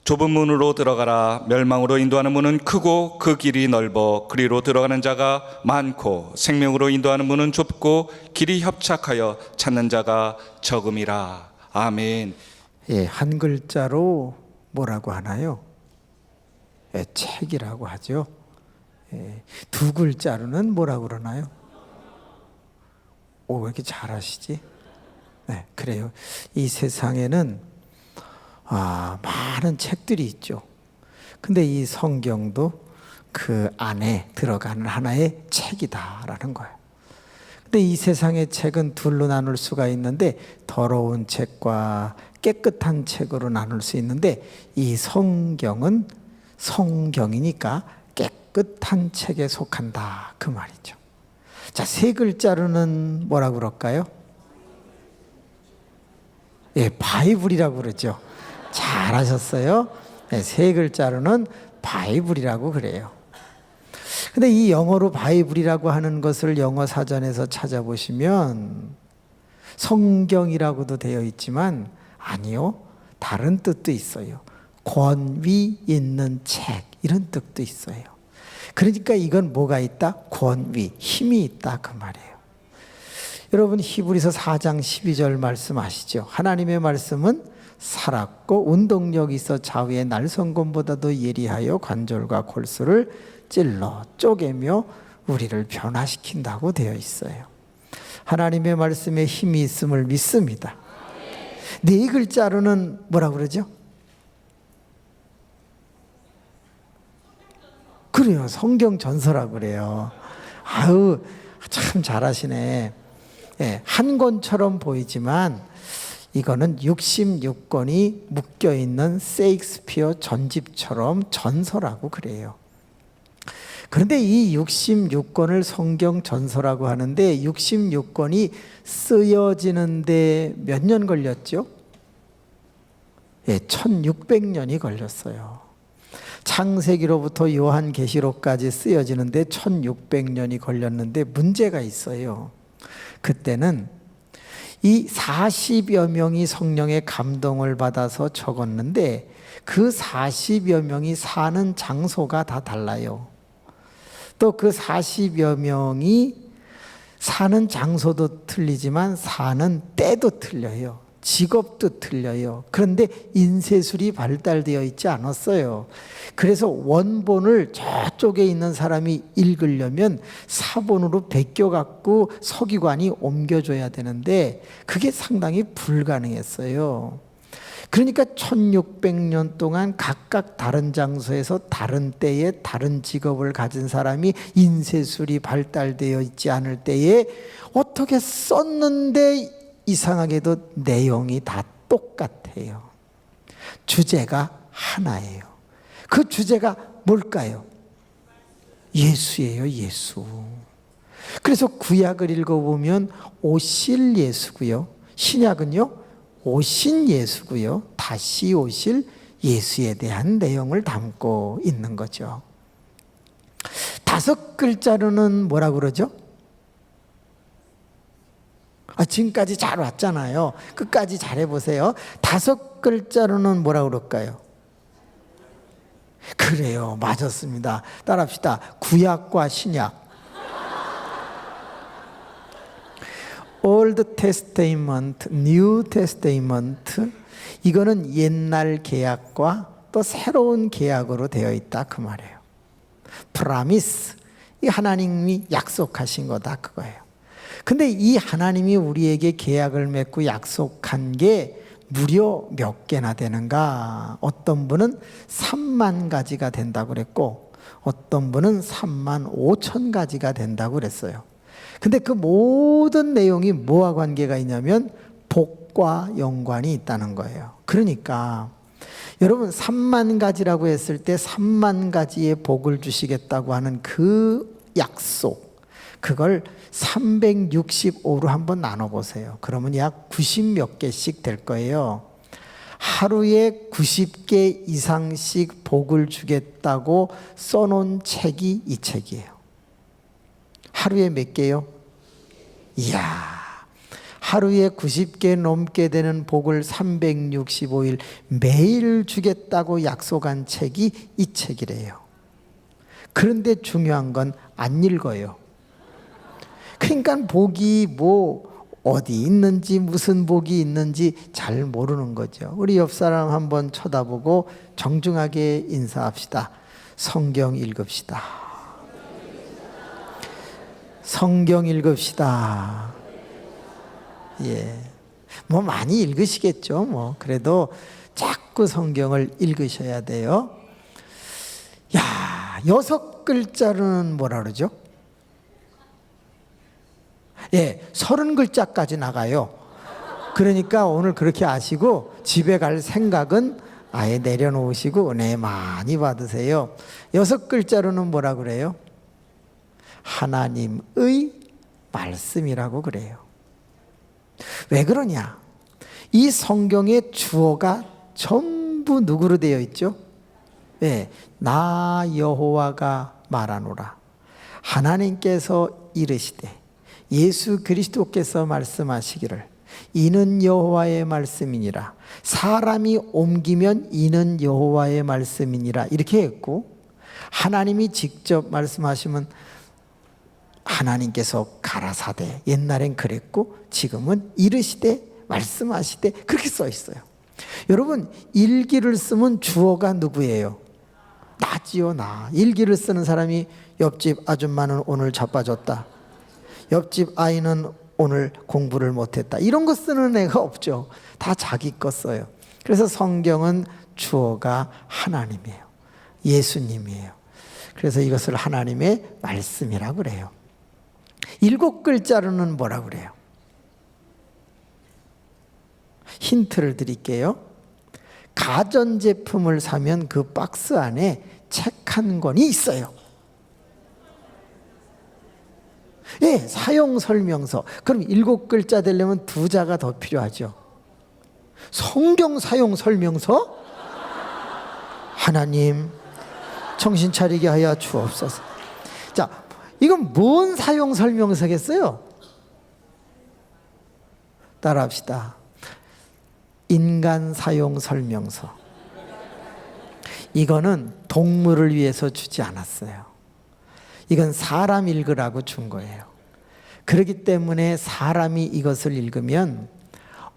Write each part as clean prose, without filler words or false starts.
좁은 문으로 들어가라. 멸망으로 인도하는 문은 크고 그 길이 넓어 그리로 들어가는 자가 많고 생명으로 인도하는 문은 좁고 길이 협착하여 찾는 자가 적음이라. 아멘. 예, 한 글자로 뭐라고 하나요? 예, 책이라고 하죠. 예, 두 글자로는 뭐라고 그러나요? 왜 이렇게 잘하시지? 네, 그래요. 이 세상에는 많은 책들이 있죠. 근데 이 성경도 그 안에 들어가는 하나의 책이다라는 거예요. 근데 이 세상의 책은 둘로 나눌 수가 있는데 더러운 책과 깨끗한 책으로 나눌 수 있는데 이 성경은 성경이니까 깨끗한 책에 속한다 그 말이죠. 자, 세 글자로는 뭐라고 그럴까요? 예, 바이블이라고 그러죠. 잘하셨어요. 네, 세 글자로는 바이블이라고 그래요. 근데 이 영어로 바이블이라고 하는 것을 영어 사전에서 찾아보시면 성경이라고도 되어 있지만 아니요, 다른 뜻도 있어요. 권위 있는 책 이런 뜻도 있어요. 그러니까 이건 뭐가 있다? 권위, 힘이 있다 그 말이에요. 여러분 히브리서 4장 12절 말씀 아시죠? 하나님의 말씀은 살았고 운동력이 있어 좌우의 날성검보다도 예리하여 관절과 골수를 찔러 쪼개며 우리를 변화시킨다고 되어 있어요. 하나님의 말씀에 힘이 있음을 믿습니다. 네 글자로는 뭐라고 그러죠? 그래요, 성경 전서라고 그래요. 아유, 참 잘하시네. 예, 한 권처럼 보이지만 이거는 66권이 묶여있는 세익스피어 전집처럼 전서라고 그래요. 그런데 이 66권을 성경 전서라고 하는데 66권이 쓰여지는데 몇 년 걸렸죠? 예, 1600년이 걸렸어요. 창세기로부터 요한계시록까지 쓰여지는데 1600년이 걸렸는데 문제가 있어요. 그때는 이 40여 명이 성령의 감동을 받아서 적었는데 그 40여 명이 사는 장소가 다 달라요. 또 그 40여 명이 사는 장소도 틀리지만 사는 때도 틀려요. 직업도 틀려요. 그런데 인쇄술이 발달되어 있지 않았어요. 그래서 원본을 저쪽에 있는 사람이 읽으려면 사본으로 베껴갖고 서기관이 옮겨줘야 되는데 그게 상당히 불가능했어요. 그러니까 1600년 동안 각각 다른 장소에서 다른 때에 다른 직업을 가진 사람이 인쇄술이 발달되어 있지 않을 때에 어떻게 썼는데 이상하게도 내용이 다 똑같아요. 주제가 하나예요. 그 주제가 뭘까요? 예수예요, 예수. 그래서 구약을 읽어보면 오실 예수고요. 신약은요, 오신 예수고요. 다시 오실 예수에 대한 내용을 담고 있는 거죠. 5글자로는 뭐라고 그러죠? 지금까지 잘 왔잖아요. 끝까지 잘해보세요. 5글자로는 뭐라고 그럴까요? 그래요, 맞았습니다. 따라합시다. 구약과 신약. Old Testament, New Testament. 이거는 옛날 계약과 또 새로운 계약으로 되어 있다 그 말이에요. Promise, 이 하나님이 약속하신 거다 그거예요. 근데 이 하나님이 우리에게 계약을 맺고 약속한 게 무려 몇 개나 되는가? 어떤 분은 3만 가지가 된다고 그랬고 어떤 분은 3만 5천 가지가 된다고 그랬어요. 근데 그 모든 내용이 뭐와 관계가 있냐면 복과 연관이 있다는 거예요. 그러니까 여러분 3만 가지라고 했을 때 3만 가지의 복을 주시겠다고 하는 그 약속, 그걸 365로 한번 나눠보세요. 그러면 약 90 몇 개씩 될 거예요. 하루에 90개 이상씩 복을 주겠다고 써놓은 책이 이 책이에요. 하루에 몇 개요? 이야, 하루에 90개 넘게 되는 복을 365일 매일 주겠다고 약속한 책이 이 책이래요. 그런데 중요한 건 안 읽어요. 그러니까 복이 뭐 어디 있는지 무슨 복이 있는지 잘 모르는 거죠. 우리 옆 사람 한번 쳐다보고 정중하게 인사합시다. 성경 읽읍시다. 성경 읽읍시다. 예. 뭐 많이 읽으시겠죠. 뭐 그래도 자꾸 성경을 읽으셔야 돼요. 야, 6글자로는 뭐라 그러죠? 예, 30글자까지 나가요. 그러니까 오늘 그렇게 아시고 집에 갈 생각은 아예 내려놓으시고 은혜 많이 받으세요. 6글자로는 뭐라 그래요? 하나님의 말씀이라고 그래요. 왜 그러냐? 이 성경의 주어가 전부 누구로 되어 있죠? 네, 나 여호와가 말하노라. 하나님께서 이르시되 예수 그리스도께서 말씀하시기를 이는 여호와의 말씀이니라. 사람이 옮기면 이는 여호와의 말씀이니라 이렇게 했고, 하나님이 직접 말씀하시면 하나님께서 가라사대, 옛날엔 그랬고 지금은 이르시되 말씀하시되 그렇게 써 있어요. 여러분, 일기를 쓰면 주어가 누구예요? 나지요. 나. 일기를 쓰는 사람이 옆집 아줌마는 오늘 자빠졌다, 옆집 아이는 오늘 공부를 못했다, 이런 거 쓰는 애가 없죠. 다 자기 거 써요. 그래서 성경은 주어가 하나님이에요. 예수님이에요. 그래서 이것을 하나님의 말씀이라고 그래요. 7글자로는 뭐라 그래요? 힌트를 드릴게요. 가전제품을 사면 그 박스 안에 책 한 권이 있어요. 예, 사용설명서. 그럼 7글자 되려면 2자가 더 필요하죠. 성경 사용설명서? 하나님 정신 차리게 하여 주옵소서. 자, 이건 뭔 사용설명서겠어요? 따라합시다. 인간 사용설명서. 이거는 동물을 위해서 주지 않았어요. 이건 사람 읽으라고 준 거예요. 그렇기 때문에 사람이 이것을 읽으면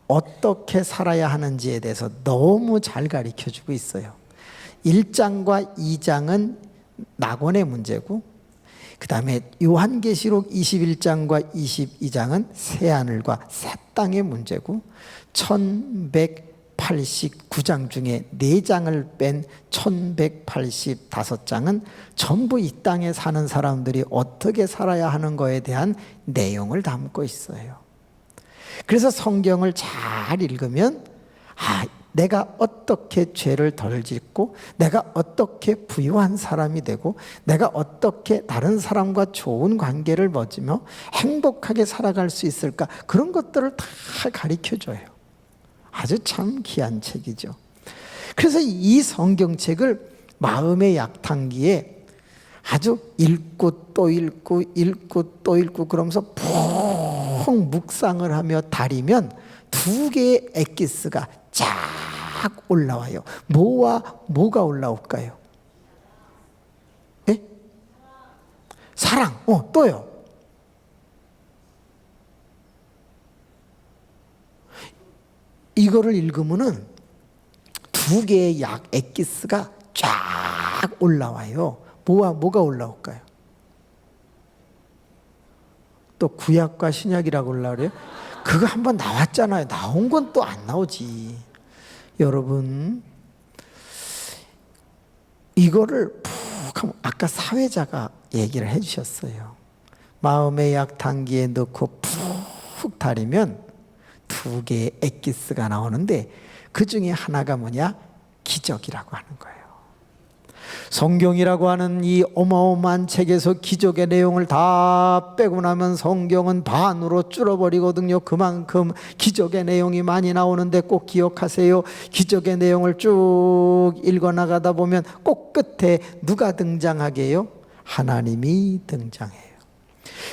어떻게 살아야 하는지에 대해서 너무 잘 가르쳐주고 있어요. 1장과 2장은 낙원의 문제고, 그 다음에 요한계시록 21장과 22장은 새하늘과 새 땅의 문제고, 1189장 중에 4장을 뺀 1185장은 전부 이 땅에 사는 사람들이 어떻게 살아야 하는 거에 대한 내용을 담고 있어요. 그래서 성경을 잘 읽으면 내가 어떻게 죄를 덜 짓고, 내가 어떻게 부유한 사람이 되고, 내가 어떻게 다른 사람과 좋은 관계를 맺으며 행복하게 살아갈 수 있을까, 그런 것들을 다 가르쳐줘요. 아주 참 귀한 책이죠. 그래서 이 성경책을 마음의 약탕기에 아주 읽고 또 읽고 읽고 또 읽고 그러면서 푹 묵상을 하며 다리면 2개의 엑기스가 쫙 올라와요. 뭐와 뭐가 올라올까요? 예? 사랑. 또요. 이거를 읽으면은 2개의 엑기스가 쫙 올라와요. 뭐와 뭐가 올라올까요? 또 구약과 신약이라고 올라오래요? 그거 한번 나왔잖아요. 나온 건 또 안 나오지. 여러분, 이거를 푹 하면 아까 사회자가 얘기를 해주셨어요. 마음의 약탕기에 넣고 푹 다리면 2개의 엑기스가 나오는데 그 중에 하나가 뭐냐? 기적이라고 하는 거예요. 성경이라고 하는 이 어마어마한 책에서 기적의 내용을 다 빼고 나면 성경은 반으로 줄어버리거든요. 그만큼 기적의 내용이 많이 나오는데 꼭 기억하세요. 기적의 내용을 쭉 읽어나가다 보면 꼭 끝에 누가 등장하게요? 하나님이 등장해요.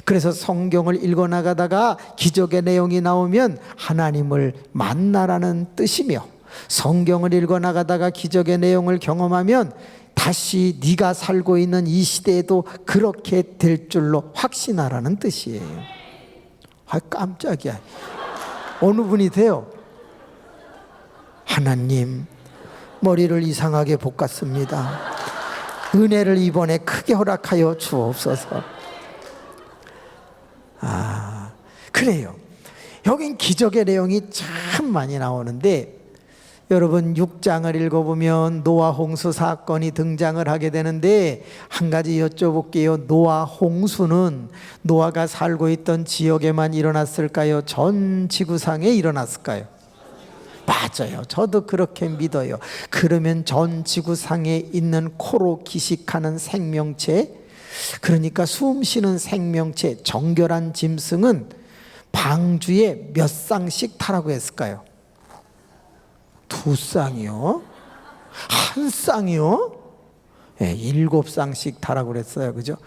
그래서 성경을 읽어나가다가 기적의 내용이 나오면 하나님을 만나라는 뜻이며, 성경을 읽어나가다가 기적의 내용을 경험하면 다시 네가 살고 있는 이 시대에도 그렇게 될 줄로 확신하라는 뜻이에요. 아, 깜짝이야. 어느 분이 돼요? 하나님, 머리를 이상하게 볶았습니다. 은혜를 이번에 크게 허락하여 주옵소서. 그래요. 여긴 기적의 내용이 참 많이 나오는데, 여러분 6장을 읽어보면 노아 홍수 사건이 등장을 하게 되는데, 한 가지 여쭤볼게요. 노아 홍수는 노아가 살고 있던 지역에만 일어났을까요? 전 지구상에 일어났을까요? 맞아요. 저도 그렇게 믿어요. 그러면 전 지구상에 있는 코로 기식하는 생명체, 그러니까 숨 쉬는 생명체, 정결한 짐승은 방주에 몇 쌍씩 타라고 했을까요? 2쌍이요? 1쌍이요? 네, 7쌍씩 타라고 그랬어요. 그죠?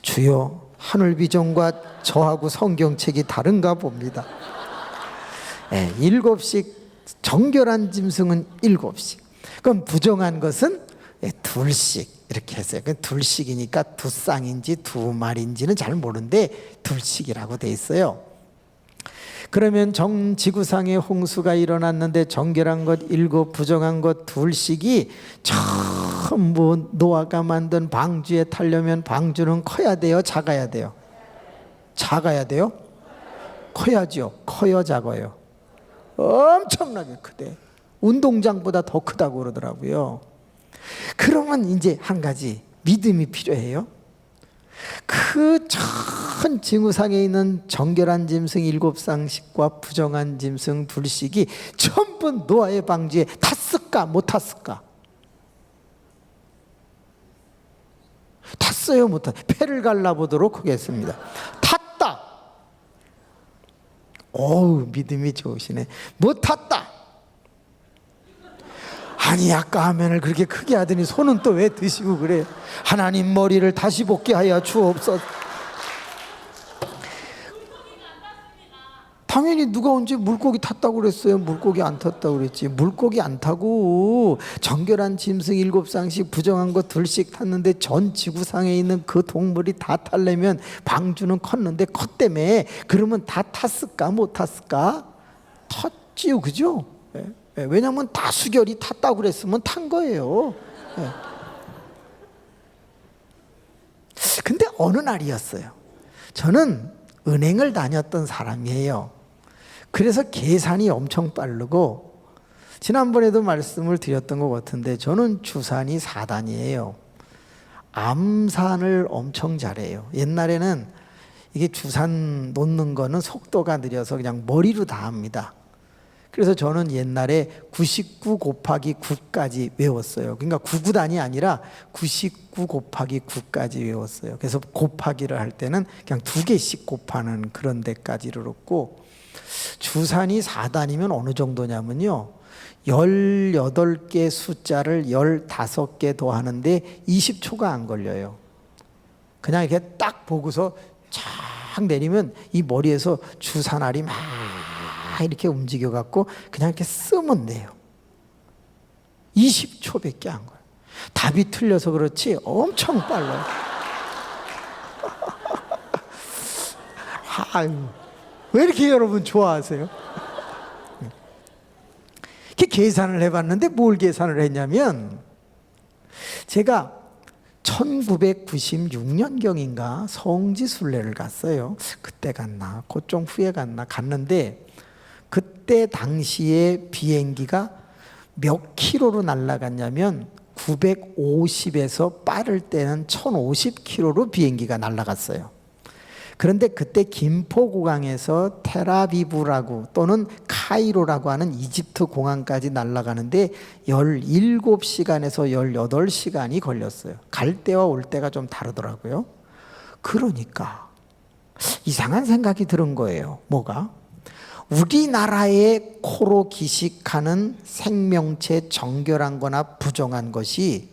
주여, 하늘비전과 저하고 성경책이 다른가 봅니다. 네, 7씩, 정결한 짐승은 7씩. 그럼 부정한 것은 2씩 이렇게 했어요. 2씩이니까 2쌍인지 2마리인지는 잘 모르는데 2씩이라고 돼 있어요. 그러면 전 지구상에 홍수가 일어났는데 정결한 것 7, 부정한 것 2씩이 전부 노아가 만든 방주에 타려면 방주는 커야 돼요? 작아야 돼요? 작아야 돼요? 커야죠. 커요? 작아요? 엄청나게 크대. 운동장보다 더 크다고 그러더라고요. 그러면 이제 한 가지 믿음이 필요해요. 그 전 지구상에 있는 정결한 짐승 7쌍씩과 부정한 짐승 2씩이 전부 노아의 방주에 탔을까 못 탔을까? 탔어요 못 탔어요? 패를 갈라보도록 하겠습니다. 탔다. 어우, 믿음이 좋으시네. 못 탔다. 아니, 아까 화면을 그렇게 크게 하더니 손은 또 왜 드시고 그래요? 하나님, 머리를 다시 볶게 하여 주옵소서. 당연히 누가 언제 물고기 탔다고 그랬어요? 물고기 안 탔다고 그랬지. 물고기 안 타고 정결한 짐승 7쌍씩, 부정한 것 2씩 탔는데 전 지구상에 있는 그 동물이 다 타려면 방주는 컸는데 컸다며. 그러면 다 탔을까 못 탔을까? 탔지요, 그죠? 왜냐하면 다수결이 탔다고 그랬으면 탄 거예요. 근데 어느 날이었어요. 저는 은행을 다녔던 사람이에요. 그래서 계산이 엄청 빠르고, 지난번에도 말씀을 드렸던 것 같은데 저는 주산이 4단이에요. 암산을 엄청 잘해요. 옛날에는 이게 주산 놓는 거는 속도가 느려서 그냥 머리로 다 합니다. 그래서 저는 옛날에 99 곱하기 9까지 외웠어요. 그러니까 99단이 아니라 99 곱하기 9까지 외웠어요. 그래서 곱하기를 할 때는 그냥 2개씩 곱하는 그런 데까지 이르렀고, 주산이 4단이면 어느 정도냐면요, 18개 숫자를 15개 더하는데 20초가 안 걸려요. 그냥 이렇게 딱 보고서 쫙 내리면 이 머리에서 주산알이 막 이렇게 움직여 갖고 그냥 이렇게 쓰면 돼요. 20초밖에 안 걸려요. 답이 틀려서 그렇지 엄청 빨라요. 아유, 왜 이렇게 여러분 좋아하세요? 이렇게 계산을 해봤는데 뭘 계산을 했냐면, 제가 1996년경인가 성지순례를 갔어요. 그때 갔나 그 좀 후에 갔는데, 그때 당시에 비행기가 몇 킬로로 날아갔냐면 950에서 빠를 때는 1050킬로로 비행기가 날아갔어요. 그런데 그때 김포공항에서 테라비브라고 또는 카이로라고 하는 이집트 공항까지 날아가는데 17시간에서 18시간이 걸렸어요. 갈 때와 올 때가 좀 다르더라고요. 그러니까 이상한 생각이 들은 거예요. 뭐가? 우리나라의 코로 기식하는 생명체 정결한 거나 부정한 것이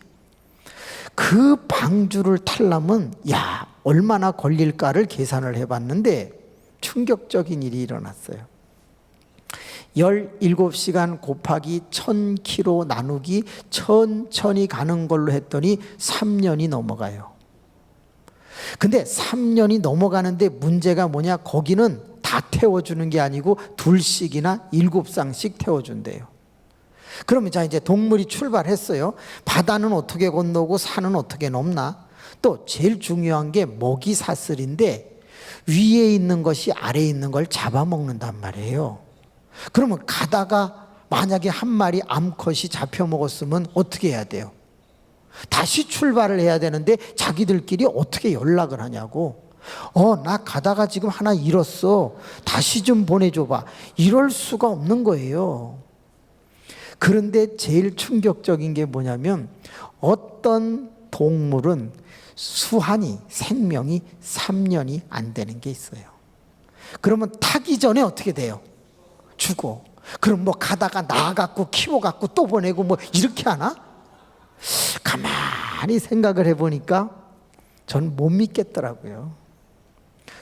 그 방주를 타려면 야 얼마나 걸릴까를 계산을 해봤는데 충격적인 일이 일어났어요. 17시간 곱하기 1000km 나누기 천천히 가는 걸로 했더니 3년이 넘어가요. 근데 3년이 넘어가는데 문제가 뭐냐, 거기는 다 태워주는 게 아니고 2씩이나 7쌍씩 태워준대요. 그러면 자 이제 동물이 출발했어요. 바다는 어떻게 건너고 산은 어떻게 넘나? 또 제일 중요한 게 먹이 사슬인데 위에 있는 것이 아래에 있는 걸 잡아먹는단 말이에요. 그러면 가다가 만약에 한 마리 암컷이 잡혀 먹었으면 어떻게 해야 돼요? 다시 출발을 해야 되는데 자기들끼리 어떻게 연락을 하냐고. 나 가다가 지금 하나 잃었어. 다시 좀 보내줘봐. 이럴 수가 없는 거예요. 그런데 제일 충격적인 게 뭐냐면 어떤 동물은 수한이 생명이 3년이 안 되는 게 있어요. 그러면 타기 전에 어떻게 돼요? 죽어. 그럼 뭐 가다가 낳아갖고 키워갖고 또 보내고 뭐 이렇게 하나? 가만히 생각을 해보니까 전 못 믿겠더라고요.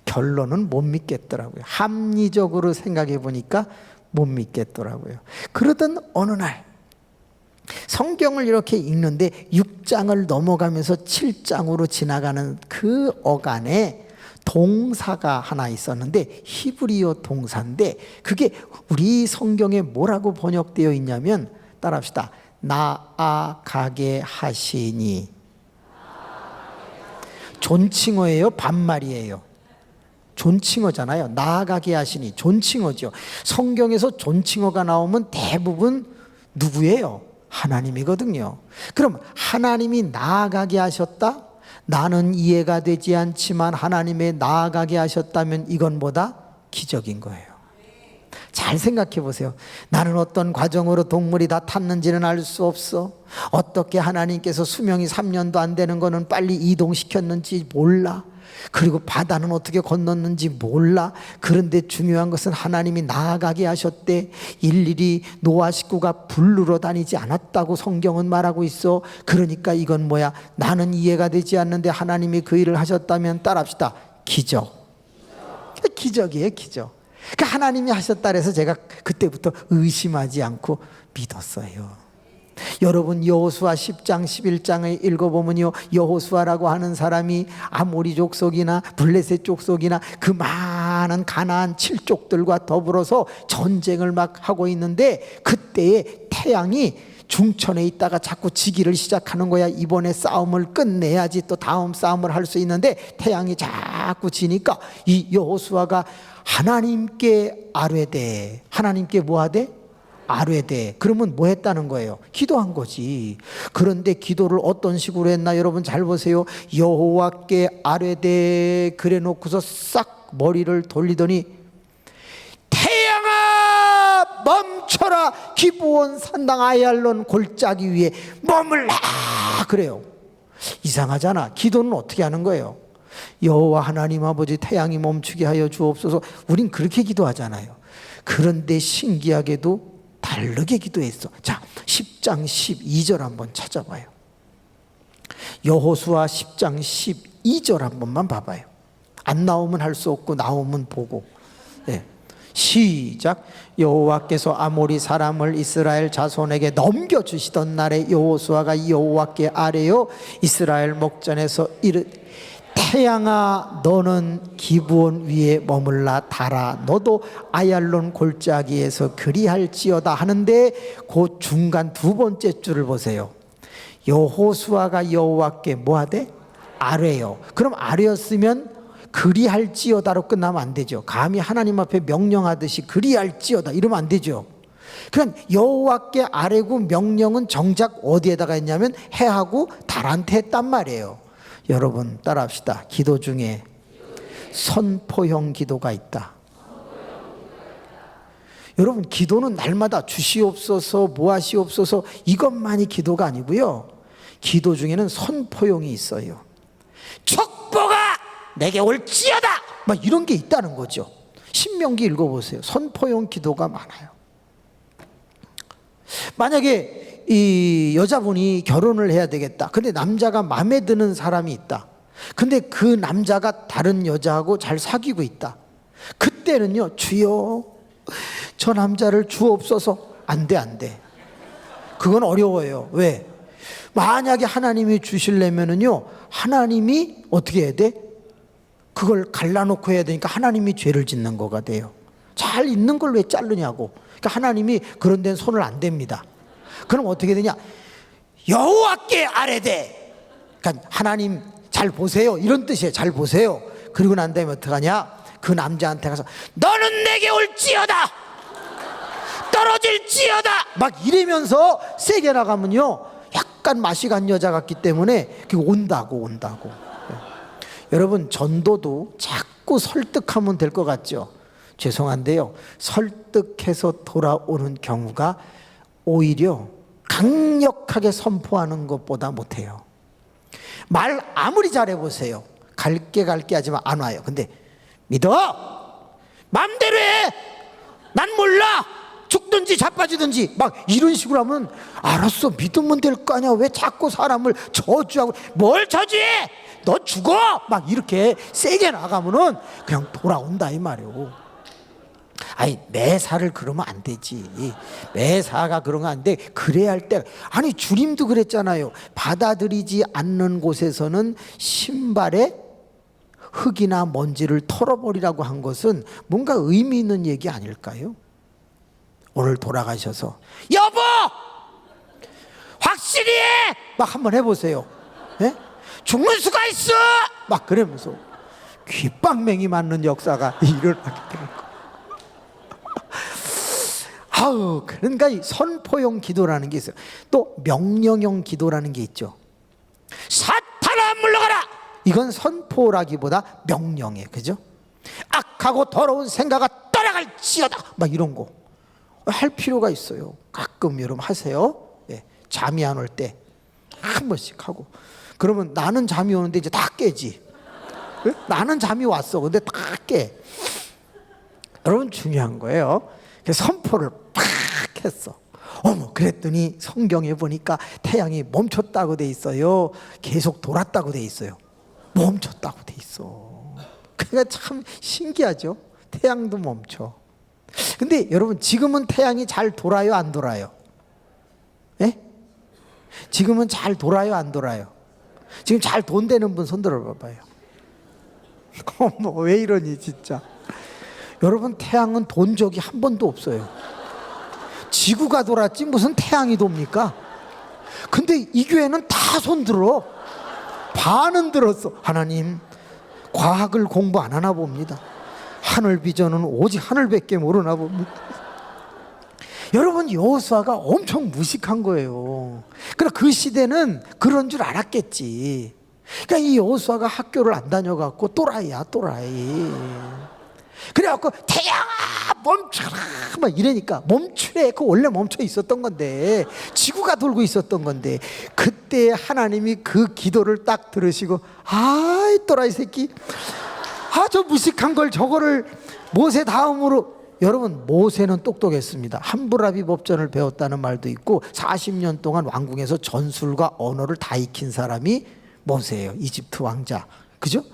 결론은 못 믿겠더라고요. 합리적으로 생각해 보니까 못 믿겠더라고요. 그러던 어느 날 성경을 이렇게 읽는데 6장을 넘어가면서 7장으로 지나가는 그 어간에 동사가 하나 있었는데 히브리어 동사인데 그게 우리 성경에 뭐라고 번역되어 있냐면 따라합시다. 나아가게 하시니. 존칭어예요? 반말이에요? 존칭어잖아요. 나아가게 하시니 존칭어죠. 성경에서 존칭어가 나오면 대부분 누구예요? 하나님이거든요. 그럼 하나님이 나아가게 하셨다? 나는 이해가 되지 않지만 하나님의 나아가게 하셨다면 이건 뭐다? 기적인 거예요. 잘 생각해 보세요. 나는 어떤 과정으로 동물이 다 탔는지는 알 수 없어. 어떻게 하나님께서 수명이 3년도 안 되는 거는 빨리 이동시켰는지 몰라. 그리고 바다는 어떻게 건넜는지 몰라. 그런데 중요한 것은 하나님이 나아가게 하셨대. 일일이 노아 식구가 불르러 다니지 않았다고 성경은 말하고 있어. 그러니까 이건 뭐야? 나는 이해가 되지 않는데 하나님이 그 일을 하셨다면 따라합시다. 기적. 기적이에요, 기적. 그러니까 하나님이 하셨다 그래서 제가 그때부터 의심하지 않고 믿었어요. 여러분 여호수아 10장 11장을 읽어보면요, 여호수아라고 하는 사람이 아모리 족속이나 블레셋 족속이나 그 많은 가나안 7족들과 더불어서 전쟁을 막 하고 있는데 그때에 태양이 중천에 있다가 자꾸 지기를 시작하는 거야. 이번에 싸움을 끝내야지 또 다음 싸움을 할 수 있는데 태양이 자꾸 지니까 이 여호수아가 하나님께 아뢰되, 하나님께 뭐하되? 아뢰되. 그러면 뭐 했다는 거예요? 기도한 거지. 그런데 기도를 어떤 식으로 했나 여러분 잘 보세요. 여호와께 아뢰되 그래 놓고서 싹 머리를 돌리더니 태양아 멈춰라. 기브온 산당 아얄론 골짜기 위에 머물라 그래요. 이상하잖아. 기도는 어떻게 하는 거예요? 여호와 하나님 아버지 태양이 멈추게 하여 주옵소서. 우린 그렇게 기도하잖아요. 그런데 신기하게도 다르게 기도했어. 자, 10장 12절 한번 찾아봐요. 여호수아 10장 12절 한 번만 봐봐요. 안 나오면 할 수 없고 나오면 보고. 네. 시작. 여호와께서 아모리 사람을 이스라엘 자손에게 넘겨주시던 날에 여호수아가 여호와께 아뢰어 이스라엘 목전에서 이르 태양아 너는 기브온 위에 머물라 달아 너도 아얄론 골짜기에서 그리할지어다 하는데 그 중간 두 번째 줄을 보세요. 여호수아가 여호와께 뭐하대? 아뢰요. 그럼 아뢰었으면 그리할지어다로 끝나면 안 되죠. 감히 하나님 앞에 명령하듯이 그리할지어다 이러면 안 되죠. 그냥 여호와께 아뢰고 명령은 정작 어디에다가 했냐면 해하고 달한테 했단 말이에요. 여러분 따라합시다. 기도 중에 선포형 기도가 있다. 여러분 기도는 날마다 주시옵소서 뭐하시옵소서 이것만이 기도가 아니고요. 기도 중에는 선포형이 있어요. 축복아 내게 올지어다 막 이런 게 있다는 거죠. 신명기 읽어보세요. 선포형 기도가 많아요. 만약에 이 여자분이 결혼을 해야 되겠다. 근데 남자가 마음에 드는 사람이 있다. 근데 그 남자가 다른 여자하고 잘 사귀고 있다. 그때는요, 주여 저 남자를 주옵소서. 안 돼, 안 돼. 그건 어려워요. 왜? 만약에 하나님이 주시려면은요, 하나님이 어떻게 해야 돼? 그걸 갈라놓고 해야 되니까 하나님이 죄를 짓는 거가 돼요. 잘 있는 걸 왜 자르냐고. 그러니까 하나님이 그런 데는 손을 안 댑니다. 그럼 어떻게 되냐? 여호와께 아뢰되. 그러니까 하나님 잘 보세요, 이런 뜻이에요. 잘 보세요. 그리고 난 다음에 어떡하냐? 그 남자한테 가서 너는 내게 올지어다, 떨어질지어다, 막 이러면서 세게 나가면요, 약간 맛이 간 여자 같기 때문에 온다고. 여러분, 전도도 자꾸 설득하면 될 것 같죠? 죄송한데요, 설득해서 돌아오는 경우가 오히려 강력하게 선포하는 것보다 못해요. 말 아무리 잘해보세요. 갈게 하지만 안 와요. 근데 믿어, 맘대로 해, 난 몰라, 죽든지 자빠지든지, 막 이런 식으로 하면 알았어, 믿으면 될 거 아니야. 왜 자꾸 사람을 저주하고. 뭘 저주해, 너 죽어, 막 이렇게 세게 나가면은 그냥 돌아온다 이 말이에요. 아니, 매사를 그러면 안 되지. 매사가 그런 거 안 돼. 그래야 할 때. 아니, 주님도 그랬잖아요. 받아들이지 않는 곳에서는 신발에 흙이나 먼지를 털어버리라고 한 것은 뭔가 의미 있는 얘기 아닐까요? 오늘 돌아가셔서 여보 확실히 해, 막 한번 해보세요. 예? 죽는 수가 있어, 막 그러면서 귓방맹이 맞는 역사가 일어나게 되는 거. 아우, 그러니까 이 선포용 기도라는 게 있어요. 또 명령형 기도라는 게 있죠. 사탄아 물러가라, 이건 선포라기보다 명령이에요. 그죠? 악하고 더러운 생각아 떠나갈지어다, 막 이런 거 할 필요가 있어요. 가끔 여러분 하세요. 예, 잠이 안 올 때 한 번씩 하고. 그러면 나는 잠이 오는데 이제 다 깨지. 예? 나는 잠이 왔어, 근데 다 깨. 여러분, 중요한 거예요. 그래서 선포를 팍 했어. 어머, 그랬더니 성경에 보니까 태양이 멈췄다고 돼 있어요. 계속 돌았다고 돼 있어요. 멈췄다고 돼 있어. 그러니까 참 신기하죠. 태양도 멈춰. 근데 여러분, 지금은 태양이 잘 돌아요, 안 돌아요? 예? 지금은 잘 돌아요, 안 돌아요? 지금 잘 돈되는 분 손 들어봐봐요. 어머, 왜 이러니 진짜. 여러분, 태양은 돈 적이 한 번도 없어요. 지구가 돌았지 무슨 태양이 돕니까? 근데 이 교회는 다 손 들어. 반은 들었어. 하나님, 과학을 공부 안 하나 봅니다. 하늘 비전은 오직 하늘밖에 모르나 봅니다. 여러분, 여호수아가 엄청 무식한 거예요. 그러나 그 시대는 그런 줄 알았겠지. 그러니까 이 여호수아가 학교를 안 다녀갖고 또라이야, 또라이. 그래갖고 태양아 멈춰라 막 이러니까 멈추래. 그 원래 멈춰 있었던 건데, 지구가 돌고 있었던 건데, 그때 하나님이 그 기도를 딱 들으시고, 아이 또라이 새끼, 아 저 무식한 걸 저거를 모세 다음으로. 여러분, 모세는 똑똑했습니다. 함부라비 법전을 배웠다는 말도 있고 40년 동안 왕궁에서 전술과 언어를 다 익힌 사람이 모세예요. 이집트 왕자, 그죠?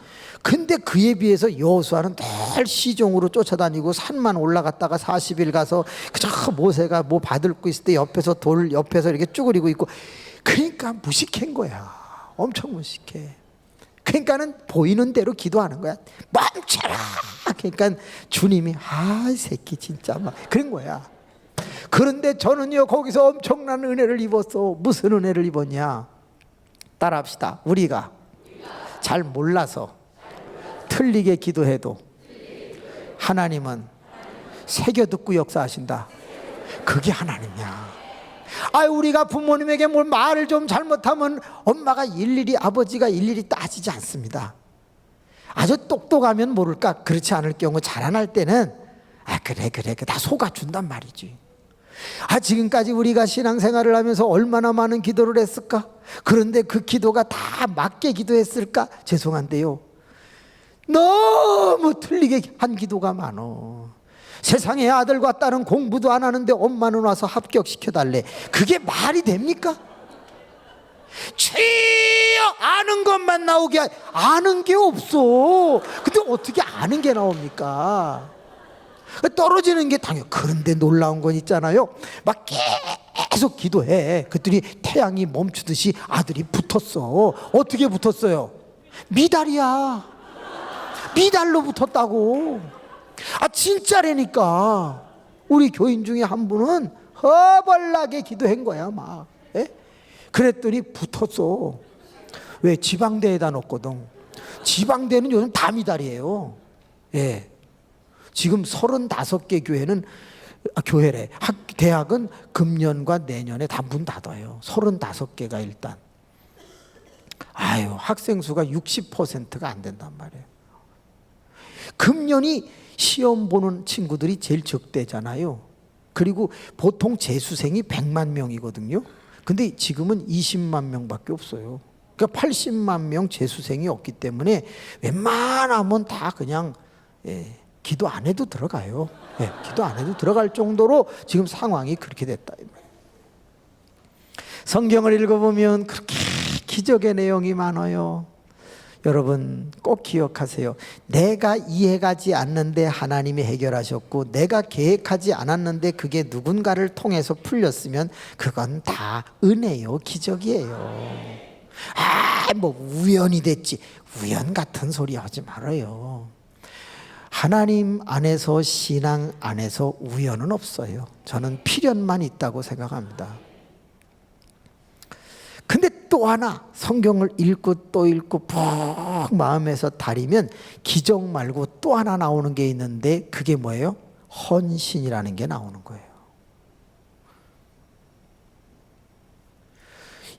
근데 그에 비해서 여호수아는 늘 시종으로 쫓아다니고 산만 올라갔다가 40일 가서 그저 모세가 뭐 받을 거 있을 때 옆에서 돌 옆에서 이렇게 쭈그리고 있고. 그러니까 무식한 거야. 엄청 무식해. 그러니까는 보이는 대로 기도하는 거야. 멈춰라. 그러니까 주님이 아, 이 새끼 진짜 막 그런 거야. 그런데 저는요, 거기서 엄청난 은혜를 입었어. 무슨 은혜를 입었냐? 따라합시다. 우리가 잘 몰라서 틀리게 기도해도 하나님은 새겨 듣고 역사하신다. 그게 하나님이야. 아, 우리가 부모님에게 뭘 말을 좀 잘못하면 엄마가 일일이, 아버지가 일일이 따지지 않습니다. 아주 똑똑하면 모를까. 그렇지 않을 경우 자라날 때는 아 그래 다 속아준단 말이지. 아, 지금까지 우리가 신앙생활을 하면서 얼마나 많은 기도를 했을까? 그런데 그 기도가 다 맞게 기도했을까? 죄송한데요, 너무 틀리게 한 기도가 많어. 세상에 아들과 딸은 공부도 안 하는데 엄마는 와서 합격시켜달래. 그게 말이 됩니까? 주여 아는 것만 나오게 아는 게 없어. 근데 어떻게 아는 게 나옵니까? 떨어지는 게 당연. 그런데 놀라운 건 있잖아요. 막 계속 기도해. 그랬더니 태양이 멈추듯이 아들이 붙었어. 어떻게 붙었어요? 미달이야. 미달로 붙었다고. 진짜라니까. 우리 교인 중에 한 분은 허벌나게 기도한 거야 막. 예? 그랬더니 붙었어. 왜? 지방대에다 넣었거든. 지방대는 요즘 다 미달이에요. 예. 지금 35개 교회는 교회래. 대학은 금년과 내년에 다 문 닫아요. 35개가 일단. 학생 수가 60%가 안 된단 말이에요. 금년이 시험 보는 친구들이 제일 적대잖아요. 그리고 보통 재수생이 100만 명이거든요. 근데 지금은 20만 명밖에 없어요. 그러니까 80만 명 재수생이 없기 때문에 웬만하면 다 그냥 기도 안 해도 들어가요. 기도 안 해도 들어갈 정도로 지금 상황이 그렇게 됐다. 성경을 읽어보면 그렇게 기적의 내용이 많아요. 여러분 꼭 기억하세요. 내가 이해가지 않는데 하나님이 해결하셨고, 내가 계획하지 않았는데 그게 누군가를 통해서 풀렸으면 그건 다 은혜요, 기적이에요. 뭐 우연이 됐지. 우연 같은 소리 하지 말아요. 하나님 안에서, 신앙 안에서 우연은 없어요. 저는 필연만 있다고 생각합니다. 근데 또 하나, 성경을 읽고 또 읽고 푹 마음에서 다리면 기적 말고 또 하나 나오는 게 있는데, 그게 뭐예요? 헌신이라는 게 나오는 거예요.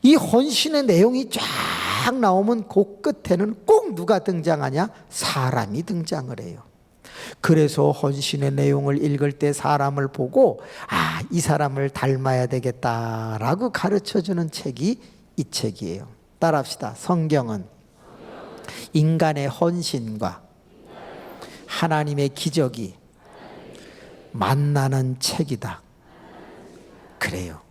이 헌신의 내용이 쫙 나오면 그 끝에는 꼭 누가 등장하냐? 사람이 등장을 해요. 그래서 헌신의 내용을 읽을 때 사람을 보고 이 사람을 닮아야 되겠다라고 가르쳐주는 책이 이 책이에요. 따라합시다. 성경은 인간의 헌신과 하나님의 기적이 만나는 책이다. 그래요.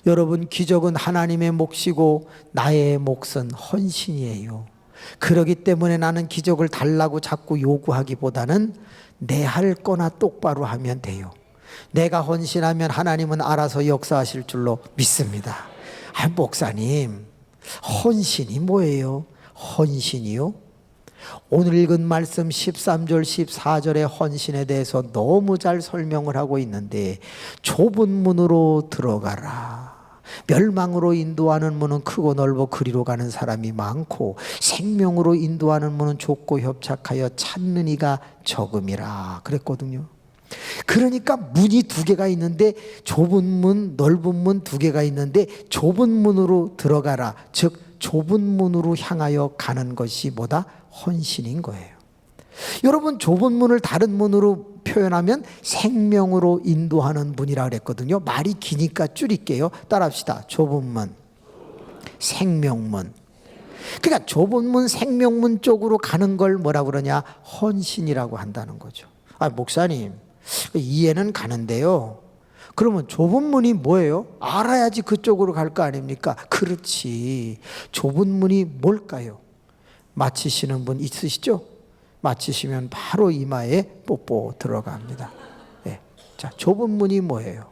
여러분, 기적은 하나님의 몫이고 나의 몫은 헌신이에요. 그렇기 때문에 나는 기적을 달라고 자꾸 요구하기보다는 내 할 거나 똑바로 하면 돼요. 내가 헌신하면 하나님은 알아서 역사하실 줄로 믿습니다. 목사님, 헌신이 뭐예요? 헌신이요? 오늘 읽은 말씀 13절 14절의 헌신에 대해서 너무 잘 설명을 하고 있는데, 좁은 문으로 들어가라. 멸망으로 인도하는 문은 크고 넓어 그리로 가는 사람이 많고, 생명으로 인도하는 문은 좁고 협착하여 찾는 이가 적음이라 그랬거든요. 그러니까 문이 두 개가 있는데, 좁은 문, 넓은 문 두 개가 있는데, 좁은 문으로 들어가라. 즉 좁은 문으로 향하여 가는 것이 뭐다? 헌신인 거예요. 여러분, 좁은 문을 다른 문으로 표현하면 생명으로 인도하는 문이라 그랬거든요. 말이 기니까 줄일게요. 따라합시다. 좁은 문, 생명문. 그러니까 좁은 문, 생명문 쪽으로 가는 걸 뭐라고 그러냐? 헌신이라고 한다는 거죠. 목사님, 이해는 가는데요, 그러면 좁은 문이 뭐예요? 알아야지 그쪽으로 갈 거 아닙니까? 그렇지. 좁은 문이 뭘까요? 맞히시는 분 있으시죠? 맞히시면 바로 이마에 뽀뽀 들어갑니다. 자, 좁은 문이 뭐예요?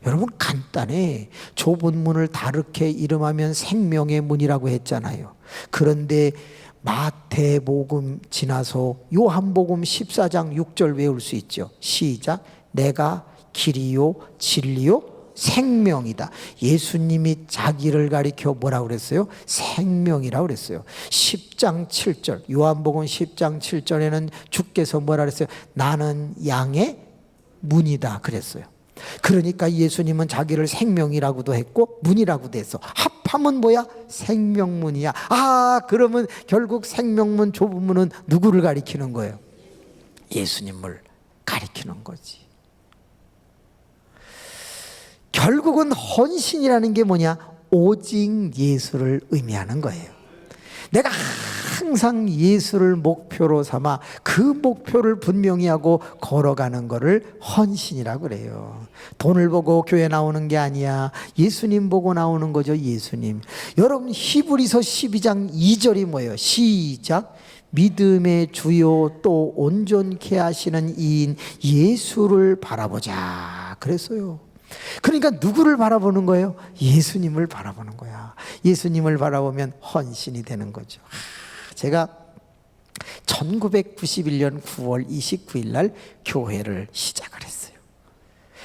여러분, 간단해. 좁은 문을 다르게 이름하면 생명의 문이라고 했잖아요. 그런데 마태복음 지나서 요한복음 14장 6절 외울 수 있죠. 시작. 내가 길이요 진리요 생명이다. 예수님이 자기를 가리켜 뭐라고 그랬어요? 생명이라고 그랬어요. 10장 7절, 요한복음 10장 7절에는 주께서 뭐라 그랬어요? 나는 양의 문이다 그랬어요. 그러니까 예수님은 자기를 생명이라고도 했고 문이라고도 했어. 합하면 뭐야? 생명문이야. 그러면 결국 생명문, 좁은 문은 누구를 가리키는 거예요? 예수님을 가리키는 거지. 결국은 헌신이라는 게 뭐냐? 오직 예수를 의미하는 거예요. 내가 항상 예수를 목표로 삼아 그 목표를 분명히 하고 걸어가는 거를 헌신이라고 그래요. 돈을 보고 교회 나오는 게 아니야. 예수님 보고 나오는 거죠. 예수님. 여러분 히브리서 12장 2절이 뭐예요? 시작. 믿음의 주요 또 온전케 하시는 이인 예수를 바라보자 그랬어요. 그러니까 누구를 바라보는 거예요? 예수님을 바라보는 거야. 예수님을 바라보면 헌신이 되는 거죠. 제가 1991년 9월 29일 날 교회를 시작을 했어요.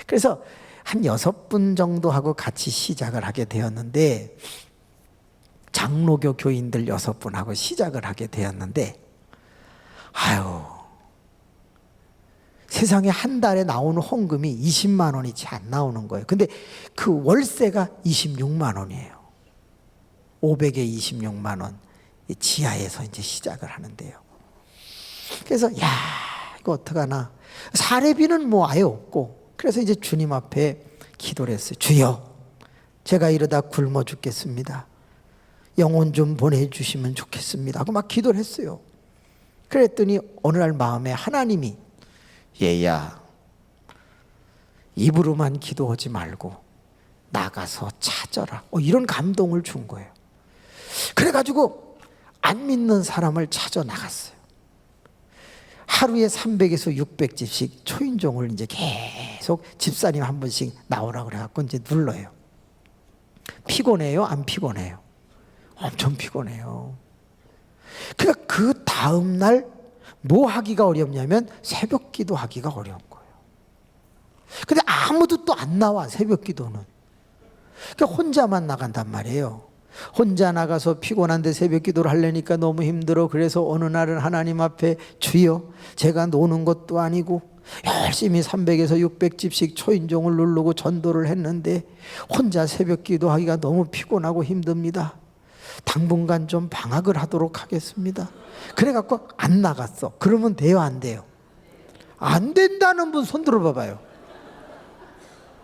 그래서 한 6분 정도 하고 같이 시작을 하게 되었는데, 장로교 교인들 6분하고 시작을 하게 되었는데, 아유, 세상에 한 달에 나오는 헌금이 20만 원이 채 안 나오는 거예요. 근데 그 월세가 26만 원이에요. 500에 26만 원. 지하에서 이제 시작을 하는데요. 그래서 야, 이거 어떡하나. 사례비는 뭐 아예 없고, 그래서 이제 주님 앞에 기도를 했어요. 주여, 제가 이러다 굶어 죽겠습니다. 영혼 좀 보내주시면 좋겠습니다 하고 막 기도를 했어요. 그랬더니 어느 날 마음에 하나님이, 얘야, 입으로만 기도하지 말고 나가서 찾아라, 이런 감동을 준 거예요. 그래가지고 안 믿는 사람을 찾아 나갔어요. 하루에 300에서 600집씩 초인종을 이제 계속 집사님 한 분씩 나오라 그래갖고 이제 눌러요. 피곤해요? 안 피곤해요? 엄청 피곤해요. 그러니까 그 다음날 뭐 하기가 어렵냐면 새벽 기도 하기가 어려운 거예요. 근데 아무도 또 안 나와, 새벽 기도는. 그러니까 혼자만 나간단 말이에요. 혼자 나가서 피곤한데 새벽 기도를 하려니까 너무 힘들어. 그래서 어느 날은 하나님 앞에, 주여, 제가 노는 것도 아니고 열심히 300에서 600집씩 초인종을 누르고 전도를 했는데 혼자 새벽 기도하기가 너무 피곤하고 힘듭니다. 당분간 좀 방학을 하도록 하겠습니다. 그래갖고 안 나갔어. 그러면 돼요, 안 돼요? 안 된다는 분 손 들어 봐봐요.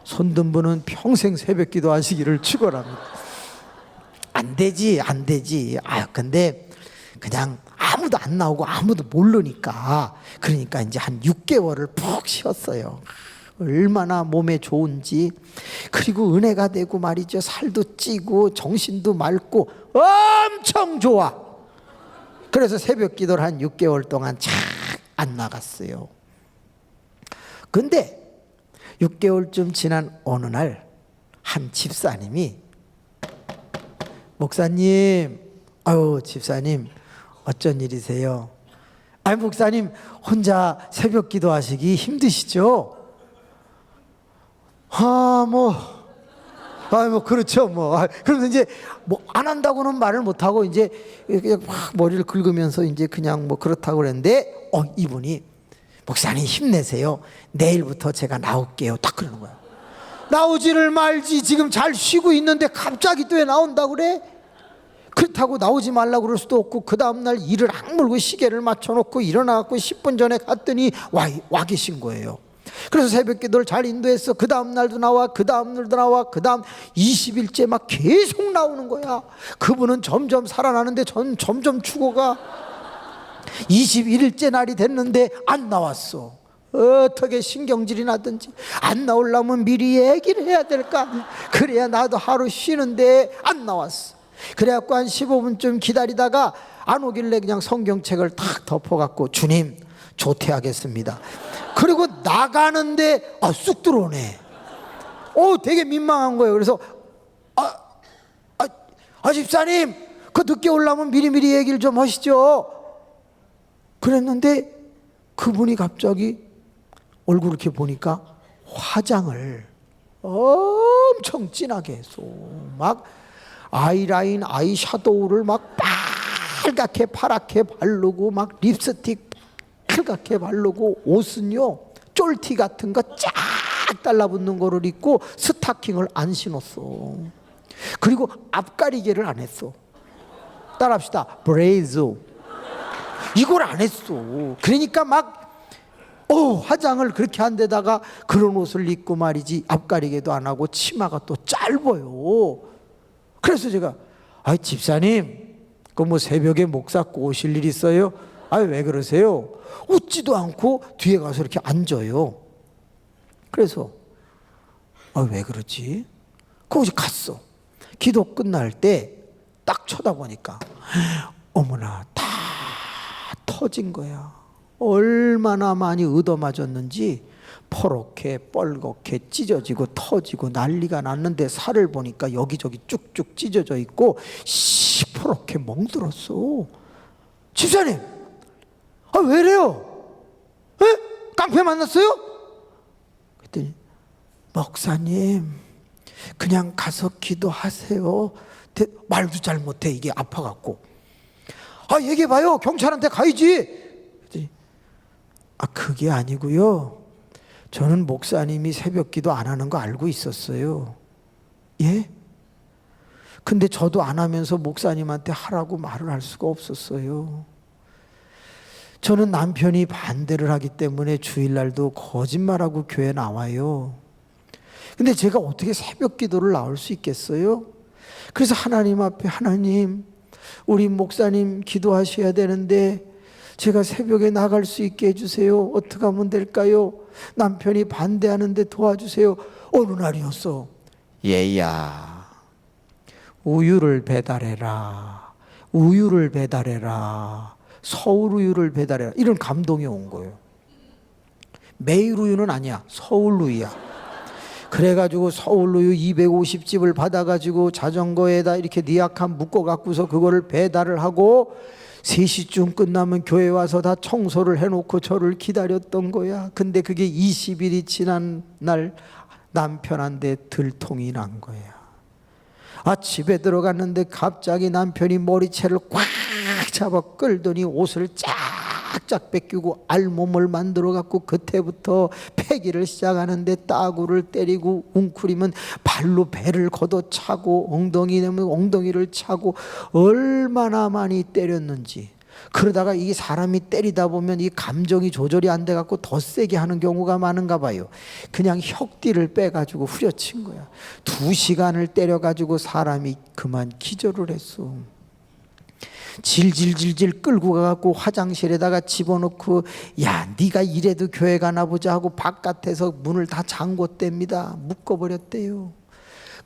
손든 분은 평생 새벽 기도 하시기를 축원합니다. 안 되지, 안 되지. 근데 그냥 아무도 안 나오고 아무도 모르니까, 그러니까 이제 한 6개월을 푹 쉬었어요. 얼마나 몸에 좋은지. 그리고 은혜가 되고 말이죠. 살도 찌고 정신도 맑고 엄청 좋아. 그래서 새벽 기도를 한 6개월 동안 착 안 나갔어요. 근데 6개월쯤 지난 어느 날 한 집사님이, 목사님, 아유 집사님 어쩐 일이세요? 아니 목사님 혼자 새벽 기도하시기 힘드시죠? 그렇죠 그러면서 이제 뭐 안 한다고는 말을 못 하고 이제 그냥 막 머리를 긁으면서 이제 그냥 뭐 그렇다고 그랬는데, 이분이, 목사님 힘내세요. 내일부터 제가 나올게요. 딱 그러는 거야. 나오지를 말지. 지금 잘 쉬고 있는데 갑자기 또 왜 나온다고 그래? 그렇다고 나오지 말라고 그럴 수도 없고, 그 다음날 일을 악물고 시계를 맞춰놓고 일어나갖고 10분 전에 갔더니 와 계신 거예요. 그래서 새벽 기도를 잘 인도했어. 그 다음날도 나와, 그 다음날도 나와, 그 다음 20일째 막 계속 나오는 거야. 그분은 점점 살아나는데 전 점점 죽어가. 21일째 날이 됐는데 안 나왔어. 어떻게 신경질이 나든지 안 나오려면 미리 얘기를 해야 될 거 아니야. 그래야 나도 하루 쉬는데 안 나왔어. 그래갖고 한 15분쯤 기다리다가 안 오길래 그냥 성경책을 탁 덮어갖고, 주님 조퇴하겠습니다. 그리고 나가는데 쑥 들어오네. 되게 민망한 거예요. 그래서 집사님, 그 늦게 오려면 미리미리 얘기를 좀 하시죠. 그랬는데 그분이 갑자기 얼굴 이렇게 보니까 화장을 엄청 진하게 해서 막 아이라인, 아이샤도우를 막 빨갛게 파랗게 바르고 막 립스틱 빨갛게 바르고, 옷은요 쫄티 같은 거 쫙 달라붙는 거를 입고 스타킹을 안 신었어. 그리고 앞가리개를 안 했어. 따라합시다. 브레이즈. 이걸 안 했어. 그러니까 막 화장을 그렇게 한 데다가 그런 옷을 입고 말이지, 앞가리개도 안 하고 치마가 또 짧아요. 그래서 제가, 집사님 그 뭐 새벽에 목사 꼬실 일 있어요? 아, 왜 그러세요? 웃지도 않고 뒤에 가서 이렇게 앉아요. 그래서 왜 그러지? 거기 갔어. 기도 끝날 때 딱 쳐다보니까 어머나 다 터진 거야. 얼마나 많이 얻어맞았는지 퍼렇게 뻘겋게 찢어지고 터지고 난리가 났는데 살을 보니까 여기저기 쭉쭉 찢어져 있고 시퍼렇게 멍들었어. 집사님, 왜 이래요? 에? 깡패 만났어요? 그랬더니 목사님 그냥 가서 기도하세요. 말도 잘 못해. 이게 아파갖고. 얘기해봐요. 경찰한테 가야지. 그랬더니 그게 아니고요, 저는 목사님이 새벽 기도 안 하는 거 알고 있었어요. 예? 근데 저도 안 하면서 목사님한테 하라고 말을 할 수가 없었어요. 저는 남편이 반대를 하기 때문에 주일날도 거짓말하고 교회 나와요. 근데 제가 어떻게 새벽 기도를 나올 수 있겠어요? 그래서 하나님 앞에, 하나님, 우리 목사님 기도하셔야 되는데 제가 새벽에 나갈 수 있게 해주세요. 어떻게 하면 될까요? 남편이 반대하는데 도와주세요. 어느 날이었어. 얘야, 우유를 배달해라. 우유를 배달해라. 서울 우유를 배달해라. 이런 감동이 온 거예요. 매일 우유는 아니야. 서울 우유야. 그래가지고 서울우유 250집을 받아가지고 자전거에다 이렇게 니악한 묶어갖고서 그거를 배달을 하고 3시쯤 끝나면 교회 와서 다 청소를 해놓고 저를 기다렸던 거야. 근데 그게 20일이 지난 날 남편한테 들통이 난 거야. 집에 들어갔는데 갑자기 남편이 머리채를 꽉 잡아 끌더니 옷을 쫙쫙 뺏기고 알몸을 만들어 갖고 그때부터 패기를 시작하는데 따구를 때리고 웅크리면 발로 배를 걷어차고 엉덩이 내면 엉덩이를 차고 얼마나 많이 때렸는지. 그러다가 이 사람이 때리다 보면 이 감정이 조절이 안 돼 갖고 더 세게 하는 경우가 많은가 봐요. 그냥 혁띠를 빼가지고 후려친 거야. 2시간을 때려가지고 사람이 그만 기절을 했어. 질질질질 끌고 가갖고 화장실에다가 집어넣고, 야, 네가 이래도 교회 가나 보자 하고 바깥에서 문을 다 잠궜답니다. 묶어버렸대요.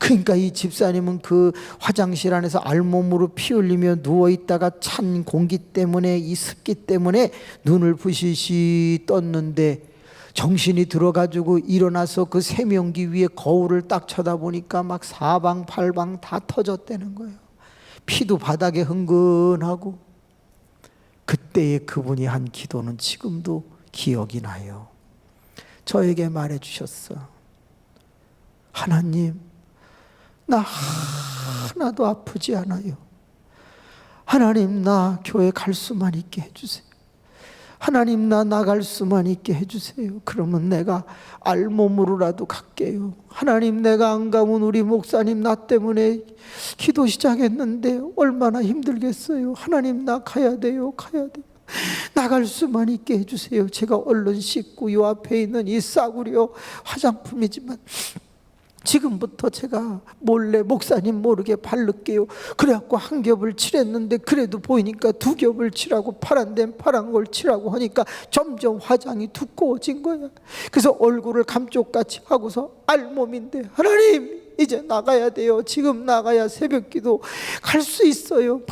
그러니까 이 집사님은 그 화장실 안에서 알몸으로 피 흘리며 누워있다가 찬 공기 때문에, 이 습기 때문에 눈을 부시시 떴는데 정신이 들어가지고 일어나서 그 세면기 위에 거울을 딱 쳐다보니까 막 사방팔방 다 터졌다는 거예요. 피도 바닥에 흥건하고. 그때의 그분이 한 기도는 지금도 기억이 나요. 저에게 말해 주셨어. 하나님, 나 하나도 아프지 않아요. 하나님, 나 교회 갈 수만 있게 해주세요. 하나님, 나 나갈 수만 있게 해주세요. 그러면 내가 알몸으로라도 갈게요. 하나님, 내가 안 가면 우리 목사님 나 때문에 기도 시작했는데 얼마나 힘들겠어요. 하나님, 나 가야 돼요. 가야 돼요. 나갈 수만 있게 해주세요. 제가 얼른 씻고 요 앞에 있는 이 싸구려 화장품이지만 지금부터 제가 몰래 목사님 모르게 바를게요. 그래갖고 한 겹을 칠했는데 그래도 보이니까 2겹을 칠하고 파란 데는 파란 걸 칠하고 하니까 점점 화장이 두꺼워진 거야. 그래서 얼굴을 감쪽같이 하고서 알몸인데, 하나님, 이제 나가야 돼요. 지금 나가야 새벽기도 갈 수 있어요. 막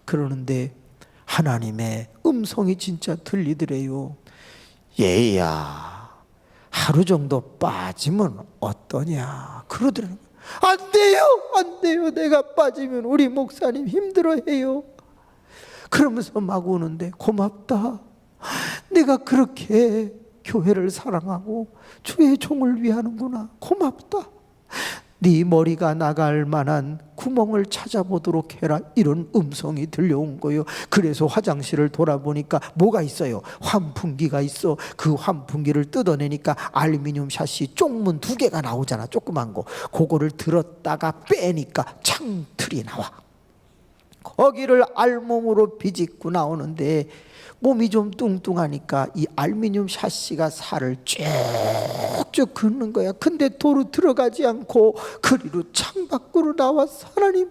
그러는데 하나님의 음성이 진짜 들리더래요. 얘야, 하루 정도 빠지면 어떠냐 그러더라고요. 안 돼요, 안 돼요. 내가 빠지면 우리 목사님 힘들어해요. 그러면서 막 우는데, 고맙다. 내가 그렇게 교회를 사랑하고 주의 종을 위하는구나. 고맙다. 네 머리가 나갈 만한 구멍을 찾아보도록 해라. 이런 음성이 들려온 거예요. 그래서 화장실을 돌아보니까 뭐가 있어요? 환풍기가 있어. 그 환풍기를 뜯어내니까 알루미늄 샷이 쪽문 2개가 나오잖아. 조그만 거. 그거를 들었다가 빼니까 창틀이 나와. 거기를 알몸으로 비집고 나오는데 몸이 좀 뚱뚱하니까 이 알루미늄 샤시가 살을 쭉쭉 긋는 거야. 근데 도로 들어가지 않고 그리로 창 밖으로 나왔어. 하나님,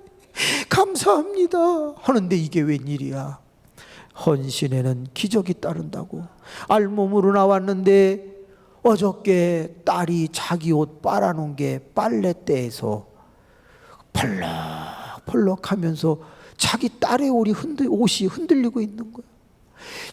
감사합니다 하는데 이게 웬일이야. 헌신에는 기적이 따른다고. 알몸으로 나왔는데 어저께 딸이 자기 옷 빨아놓은 게 빨랫대에서 펄럭펄럭 하면서 자기 딸의 옷이 흔들리고 있는 거야.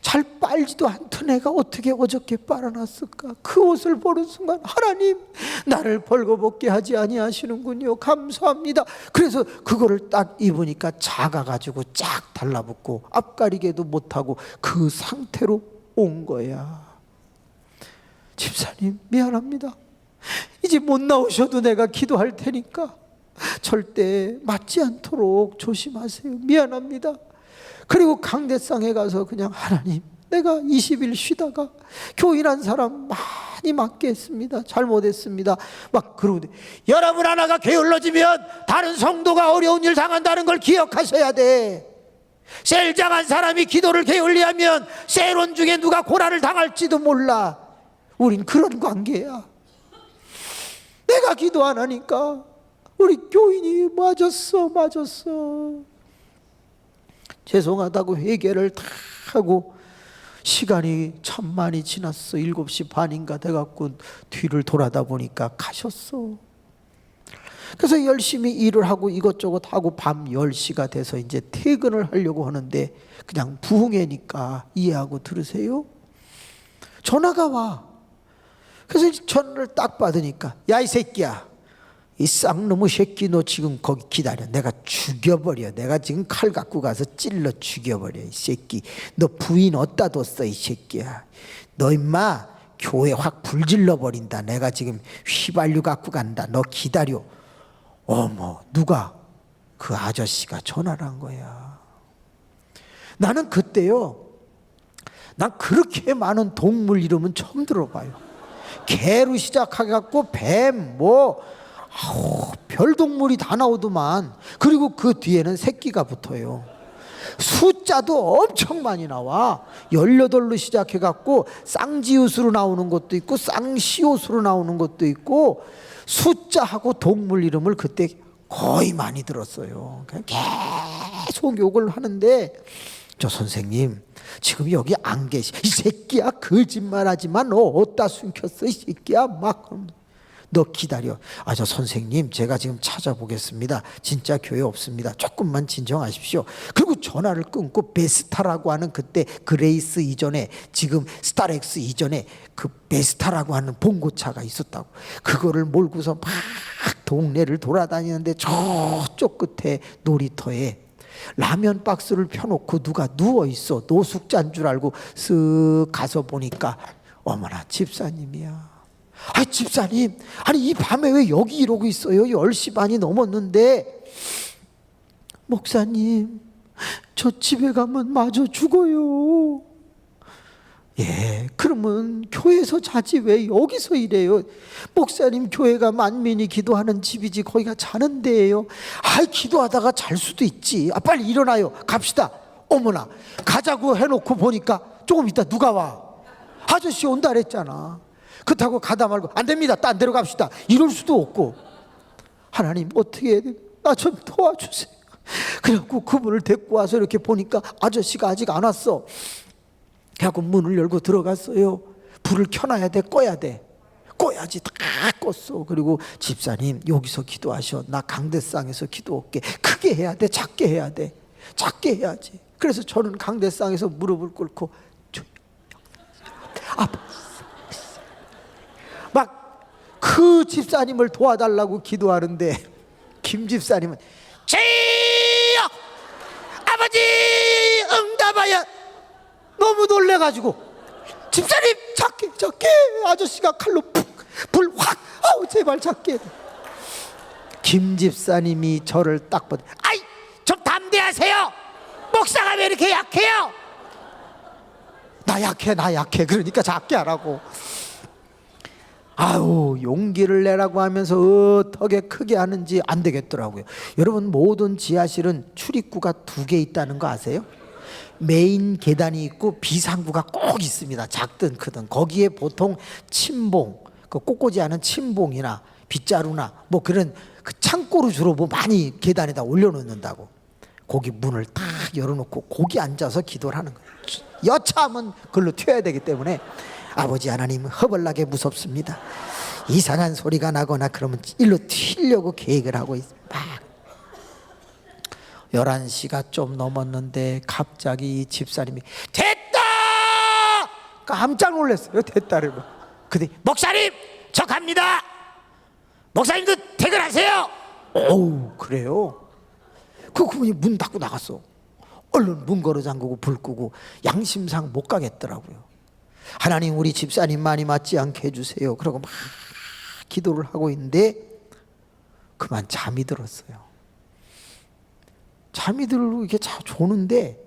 잘 빨지도 않던 애가 어떻게 어저께 빨아놨을까. 그 옷을 보는 순간 하나님 나를 벌거벗게 하지 아니하시는군요. 감사합니다. 그래서 그거를 딱 입으니까 작아가지고 쫙 달라붙고 앞가리개도 못하고 그 상태로 온 거야. 집사님 미안합니다. 이제 못 나오셔도 내가 기도할 테니까 절대 맞지 않도록 조심하세요. 미안합니다. 그리고 강대상에 가서 그냥 하나님 내가 20일 쉬다가 교인한 사람 많이 맞게 했습니다. 잘못했습니다. 막 그러는데 여러분 하나가 게을러지면 다른 성도가 어려운 일 당한다는 걸 기억하셔야 돼. 셀장한 사람이 기도를 게을리하면 셀원 중에 누가 고난을 당할지도 몰라. 우린 그런 관계야. 내가 기도 안 하니까 우리 교인이 맞았어. 죄송하다고 회개를 다 하고 시간이 참 많이 지났어. 7시 반인가 돼갖고 뒤를 돌아다 보니까 가셨어. 그래서 열심히 일을 하고 이것저것 하고 밤 10시가 돼서 이제 퇴근을 하려고 하는데 그냥 부흥회니까 이해하고 들으세요. 전화가 와. 그래서 전화를 딱 받으니까 야 이 새끼야, 이 쌍놈의 새끼 너 지금 거기 기다려. 내가 죽여버려. 내가 지금 칼 갖고 가서 찔러 죽여버려. 이 새끼 너 부인 어디다 뒀어 이 새끼야. 너 임마 교회 확 불질러 버린다. 내가 지금 휘발유 갖고 간다. 너 기다려. 어머 누가? 그 아저씨가 전화를 한 거야. 나는 그때요, 난 그렇게 많은 동물 이름은 처음 들어봐요. 개로 시작해갖고 뱀 별동물이 다 나오더만. 그리고 그 뒤에는 새끼가 붙어요. 숫자도 엄청 많이 나와. 18로 시작해갖고 쌍지읒으로 나오는 것도 있고 쌍시옷으로 나오는 것도 있고 숫자하고 동물 이름을 그때 거의 많이 들었어요. 계속 욕을 하는데 저 선생님 지금 여기 안 계시. 이 새끼야 거짓말하지만 너 어디다 숨겼어 이 새끼야. 막 너 기다려. 저 선생님 제가 지금 찾아보겠습니다. 진짜 교회 없습니다. 조금만 진정하십시오. 그리고 전화를 끊고 베스타라고 하는 그때 그레이스 이전에 지금 스타렉스 이전에 그 베스타라고 하는 봉고차가 있었다고. 그거를 몰고서 막 동네를 돌아다니는데 저쪽 끝에 놀이터에 라면 박스를 펴놓고 누가 누워있어. 노숙자인 줄 알고 쓱 가서 보니까 어머나 집사님이야. 집사님 아니 이 밤에 왜 여기 이러고 있어요? 10시 반이 넘었는데. 목사님 저 집에 가면 마저 죽어요. 예, 그러면 교회에서 자지 왜 여기서 이래요? 목사님 교회가 만민이 기도하는 집이지 거기가 자는 데예요. 기도하다가 잘 수도 있지. 빨리 일어나요. 갑시다. 어머나 가자고 해놓고 보니까 조금 있다 누가 와. 아저씨 온다 그랬잖아. 그렇다고 가다 말고 안 됩니다. 딴 데로 갑시다. 이럴 수도 없고. 하나님 어떻게 해야 돼? 나 좀 도와주세요. 그래갖고 그분을 데리고 와서 이렇게 보니까 아저씨가 아직 안 왔어. 그래갖고 문을 열고 들어갔어요. 불을 켜놔야 돼 꺼야 돼? 꺼야지. 다 껐어. 그리고 집사님 여기서 기도하셔. 나 강대상에서 기도할게. 크게 해야 돼? 작게 해야 돼? 작게 해야지. 그래서 저는 강대상에서 무릎을 꿇고 막 그 집사님을 도와달라고 기도하는데 김 집사님은 주여 아버지 응답하여. 너무 놀래가지고 집사님 작게 아저씨가 칼로 푹 불 확 제발 작게. 김 집사님이 저를 딱 보더니 좀 담대하세요. 목사가 왜 이렇게 약해요? 나 약해. 그러니까 작게 하라고. 용기를 내라고 하면서 어떻게 크게 하는지 안 되겠더라고요. 여러분 모든 지하실은 출입구가 2개 있다는 거 아세요? 메인 계단이 있고 비상구가 꼭 있습니다. 작든 크든. 거기에 보통 침봉, 그 꽂고지 않은 침봉이나 빗자루나 뭐 그런 그 창고로 주로 뭐 많이 계단에다 올려놓는다고. 거기 문을 딱 열어놓고 거기 앉아서 기도를 하는 거예요. 여차하면 그걸로 튀어야 되기 때문에 아버지 하나님 허벌나게 무섭습니다. 이상한 소리가 나거나 그러면 일로 튀려고 계획을 하고 막 11시가 좀 넘었는데 갑자기 이 집사님이 됐다! 깜짝 놀랐어요. 됐다를. 근데 목사님 저 갑니다. 목사님도 퇴근하세요. 어우 그래요? 그분이 문 닫고 나갔어. 얼른 문 걸어 잠그고 불 끄고 양심상 못 가겠더라고요. 하나님 우리 집사님 많이 맞지 않게 해주세요. 그러고 막 기도를 하고 있는데 그만 잠이 들었어요. 잠이 들고 이렇게 조는데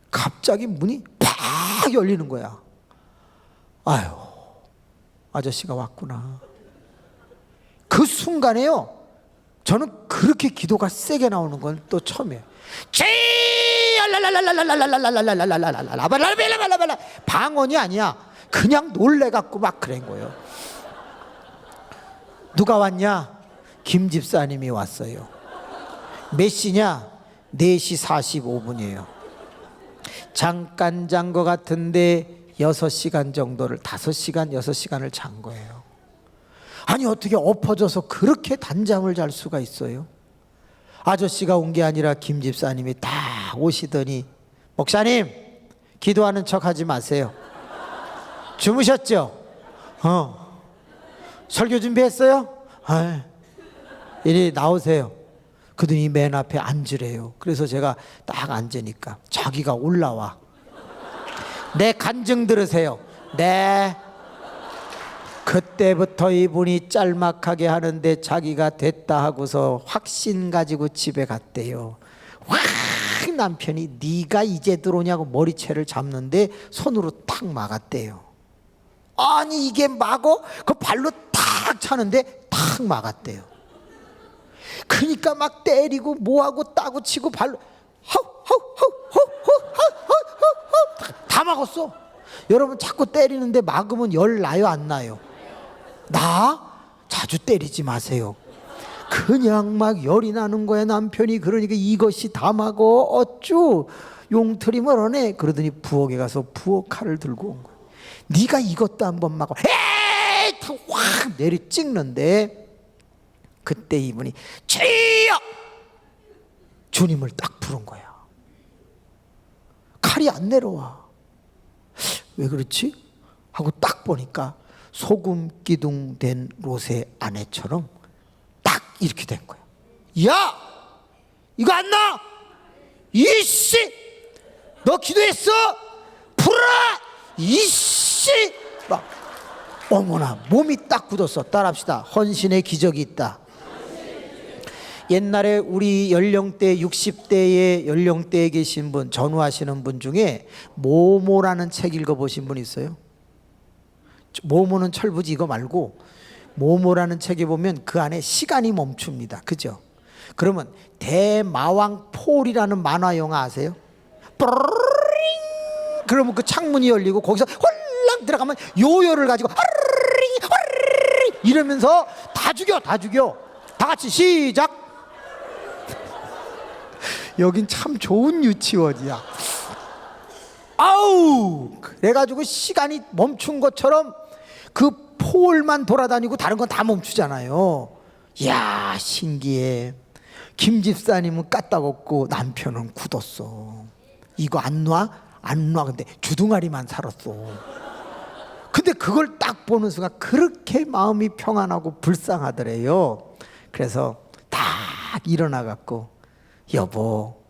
갑자기 문이 팍 열리는 거야. 아유, 아저씨가 왔구나. 그 순간에요, 저는 그렇게 기도가 세게 나오는 건 또 처음이에요. 방언이 아니야. 그냥 놀래갖고 막 그런 거예요. 누가 왔냐? 김 집사님이 왔어요. 몇 시냐? 4시 45분이에요. 잠깐 잔 거 같은데 6시간 정도를 5시간, 6시간을 잔 거예요. 아니 어떻게 엎어져서 그렇게 단잠을 잘 수가 있어요? 아저씨가 온 게 아니라 김 집사님이 딱 오시더니 목사님 기도하는 척 하지 마세요. 주무셨죠? 설교 준비했어요? 이리 나오세요. 그들이 맨 앞에 앉으래요. 그래서 제가 딱 앉으니까 자기가 올라와. 내 간증 들으세요. 네. 그때부터 이분이 짤막하게 하는데 자기가 됐다 하고서 확신 가지고 집에 갔대요. 확 남편이 네가 이제 들어오냐고 머리채를 잡는데 손으로 탁 막았대요. 아니 이게 막어? 그 발로 탁 차는데 탁 막았대요. 그러니까 막 때리고 뭐하고 따고 치고 발로 다 막았어. 여러분 자꾸 때리는데 막으면 열 나요 안 나요? 나? 자주 때리지 마세요. 그냥 막 열이 나는 거야 남편이. 그러니까 이것이 다 막어 어쭈 용틀이 멀어네. 그러더니 부엌에 가서 부엌 칼을 들고 온 거야. 네가 이것도 한번 막아. 에이! 확 내리 찍는데 그때 이분이 주여! 주님을 딱 부른 거야. 칼이 안 내려와. 왜 그렇지? 하고 딱 보니까 소금 기둥 된 롯의 아내처럼 딱 이렇게 된 거야. 야! 이거 안 나? 이씨! 너 기도했어? 풀어라! 이씨! 막 어머나 몸이 딱 굳었어. 따라합시다. 헌신의 기적이 있다. 옛날에 우리 연령대 60대의 연령대에 계신 분, 전후하시는 분 중에 모모라는 책 읽어보신 분 있어요? 모모는 철부지 이거 말고 모모라는 책에 보면 그 안에 시간이 멈춥니다. 그죠? 그러면 대마왕 폴이라는 만화 영화 아세요? 뽀링 그러면 그 창문이 열리고 거기서 홀랑 들어가면 요요를 가지고 이러면서 다 죽여 다 같이 시작. 여긴 참 좋은 유치원이야. 아우 그래가지고 시간이 멈춘 것처럼 그 폴만 돌아다니고 다른 건 다 멈추잖아요. 이야 신기해. 김 집사님은 까딱없고 남편은 굳었어. 이거 안 놔? 안 놔. 근데 주둥아리만 살았어. 근데 그걸 딱 보는 순간 그렇게 마음이 평안하고 불쌍하더래요. 그래서 딱 일어나갖고 여보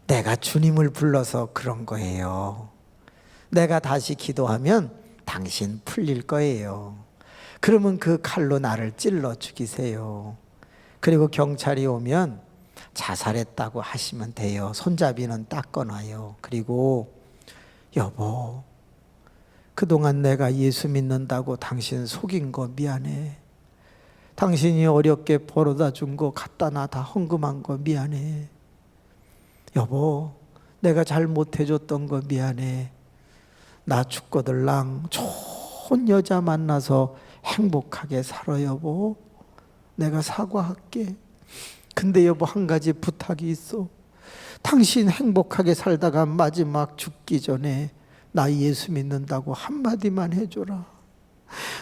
내가 주님을 불러서 그런 거예요. 내가 다시 기도하면 당신 풀릴 거예요. 그러면 그 칼로 나를 찔러 죽이세요. 그리고 경찰이 오면 자살했다고 하시면 돼요. 손잡이는 딱 꺼놔요. 그리고 여보 그동안 내가 예수 믿는다고 당신 속인 거 미안해. 당신이 어렵게 벌어다 준 거 갖다 놔 다 헌금한 거 미안해. 여보 내가 잘못해줬던 거 미안해. 나 죽거들랑 좋은 여자 만나서 행복하게 살아 여보. 내가 사과할게. 근데 여보, 한 가지 부탁이 있어. 당신 행복하게 살다가 마지막 죽기 전에 나 예수 믿는다고 한마디만 해줘라.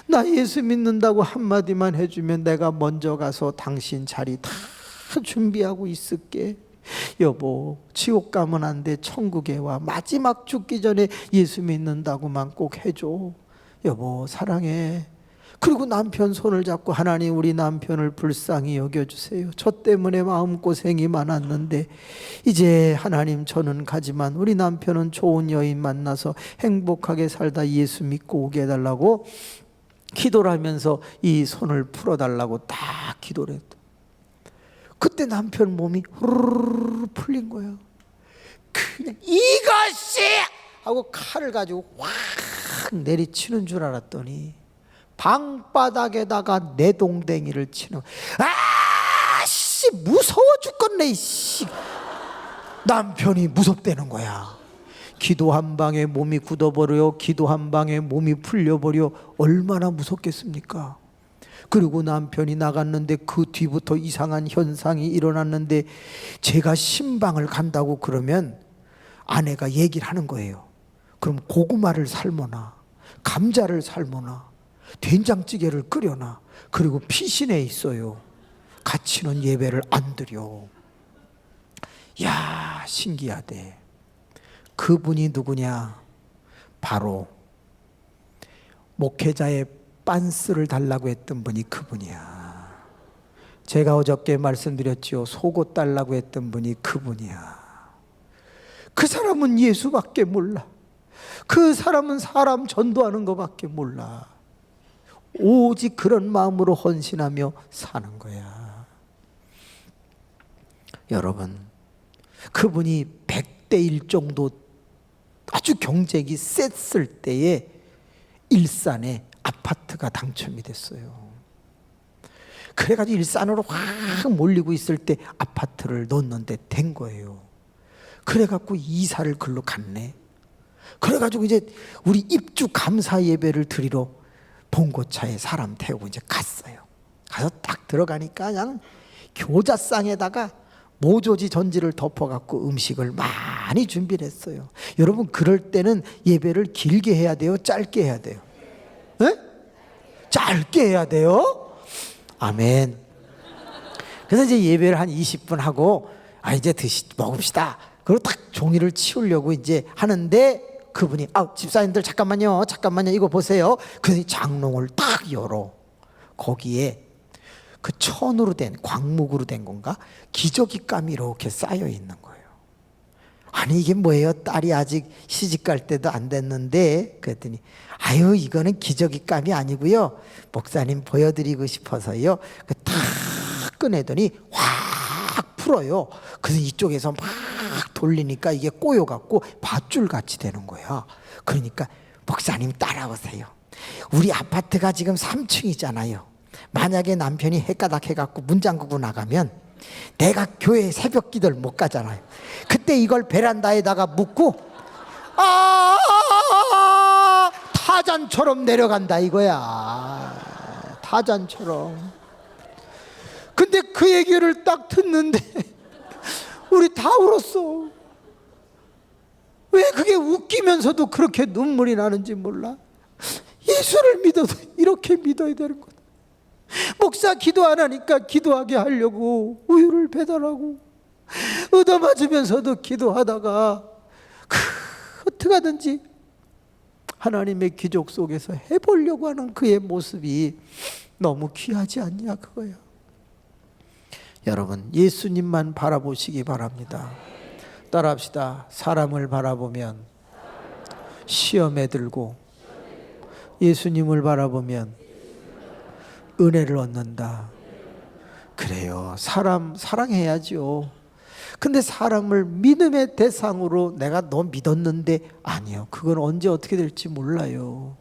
나 예수 믿는다고 한마디만 해주면 내가 먼저 가서 당신 자리 다 준비하고 있을게. 여보, 지옥 가면 안 돼. 천국에 와. 마지막 죽기 전에 예수 믿는다고만 꼭 해줘. 여보, 사랑해. 그리고 남편 손을 잡고, 하나님, 우리 남편을 불쌍히 여겨주세요. 저 때문에 마음고생이 많았는데 이제 하나님, 저는 가지만 우리 남편은 좋은 여인 만나서 행복하게 살다 예수 믿고 오게 해달라고 기도를 하면서 이 손을 풀어달라고 딱 기도를 했다. 그때 남편 몸이 후루루루 풀린 거야. 그냥 이것이 하고 칼을 가지고 확 내리치는 줄 알았더니 방바닥에다가 내동댕이를 치는. 아씨, 무서워 죽겠네. 씨. 남편이 무섭다는 거야. 기도 한 방에 몸이 굳어버려. 기도 한 방에 몸이 풀려버려. 얼마나 무섭겠습니까? 그리고 남편이 나갔는데 그 뒤부터 이상한 현상이 일어났는데, 제가 신방을 간다고 그러면 아내가 얘기를 하는 거예요. 그럼 고구마를 삶거나 감자를 삶거나 된장찌개를 끓여놔. 그리고 피신해 있어요. 같이는 예배를 안 드려. 야, 신기하대. 그분이 누구냐? 바로 목회자의 빤스를 달라고 했던 분이 그분이야. 제가 어저께 말씀드렸죠. 속옷 달라고 했던 분이 그분이야. 그 사람은 예수밖에 몰라. 그 사람은 사람 전도하는 것밖에 몰라. 오직 그런 마음으로 헌신하며 사는 거야. 여러분, 그분이 100대 1 정도 아주 경쟁이 셌을 때에 일산에 아파트가 당첨이 됐어요. 그래가지고 일산으로 확 몰리고 있을 때 아파트를 넣었는데 된 거예요. 그래갖고 이사를 글로 갔네. 그래가지고 이제 우리 입주 감사 예배를 드리러 봉고차에 사람 태우고 이제 갔어요. 가서 딱 들어가니까 그냥 교자상에다가 모조지 전지를 덮어갖고 음식을 많이 준비를 했어요. 여러분, 그럴 때는 예배를 길게 해야 돼요? 짧게 해야 돼요? 네? 짧게 해야 돼요? 아멘. 그래서 이제 예배를 한 20분 하고, 이제 먹읍시다. 그리고 딱 종이를 치우려고 이제 하는데, 그분이 집사님들 잠깐만요, 이거 보세요. 그래서 장롱을 딱 열어. 거기에 그 천으로 된, 광목으로 된 건가? 기저귀감이 이렇게 쌓여 있는 거예요. 아니, 이게 뭐예요? 딸이 아직 시집 갈 때도 안 됐는데. 그랬더니 이거는 기저귀감이 아니고요, 목사님 보여드리고 싶어서요. 딱 꺼내더니 확 풀어요. 그래서 이쪽에서 막 돌리니까 이게 꼬여갖고 밧줄 같이 되는 거야. 그러니까 목사님 따라오세요. 우리 아파트가 지금 3층이잖아요. 만약에 남편이 헷가닥 해갖고 문 잠그고 나가면 내가 교회 새벽 기도를 못 가잖아요. 그때 이걸 베란다에다가 묶고 타잔처럼 내려간다 이거야. 타잔처럼. 근데 그 얘기를 딱 듣는데 우리 다 울었어. 왜 그게 웃기면서도 그렇게 눈물이 나는지 몰라. 예수를 믿어도 이렇게 믿어야 되는 거다. 목사 기도 안 하니까 기도하게 하려고 우유를 배달하고 얻어맞으면서도 기도하다가 어떻게 하든지 하나님의 기적 속에서 해보려고 하는 그의 모습이 너무 귀하지 않냐 그거야. 여러분, 예수님만 바라보시기 바랍니다. 따라합시다. 사람을 바라보면 시험에 들고 예수님을 바라보면 은혜를 얻는다. 그래요. 사람 사랑해야죠. 근데 사람을 믿음의 대상으로 내가 너 믿었는데 아니요. 그건 언제 어떻게 될지 몰라요.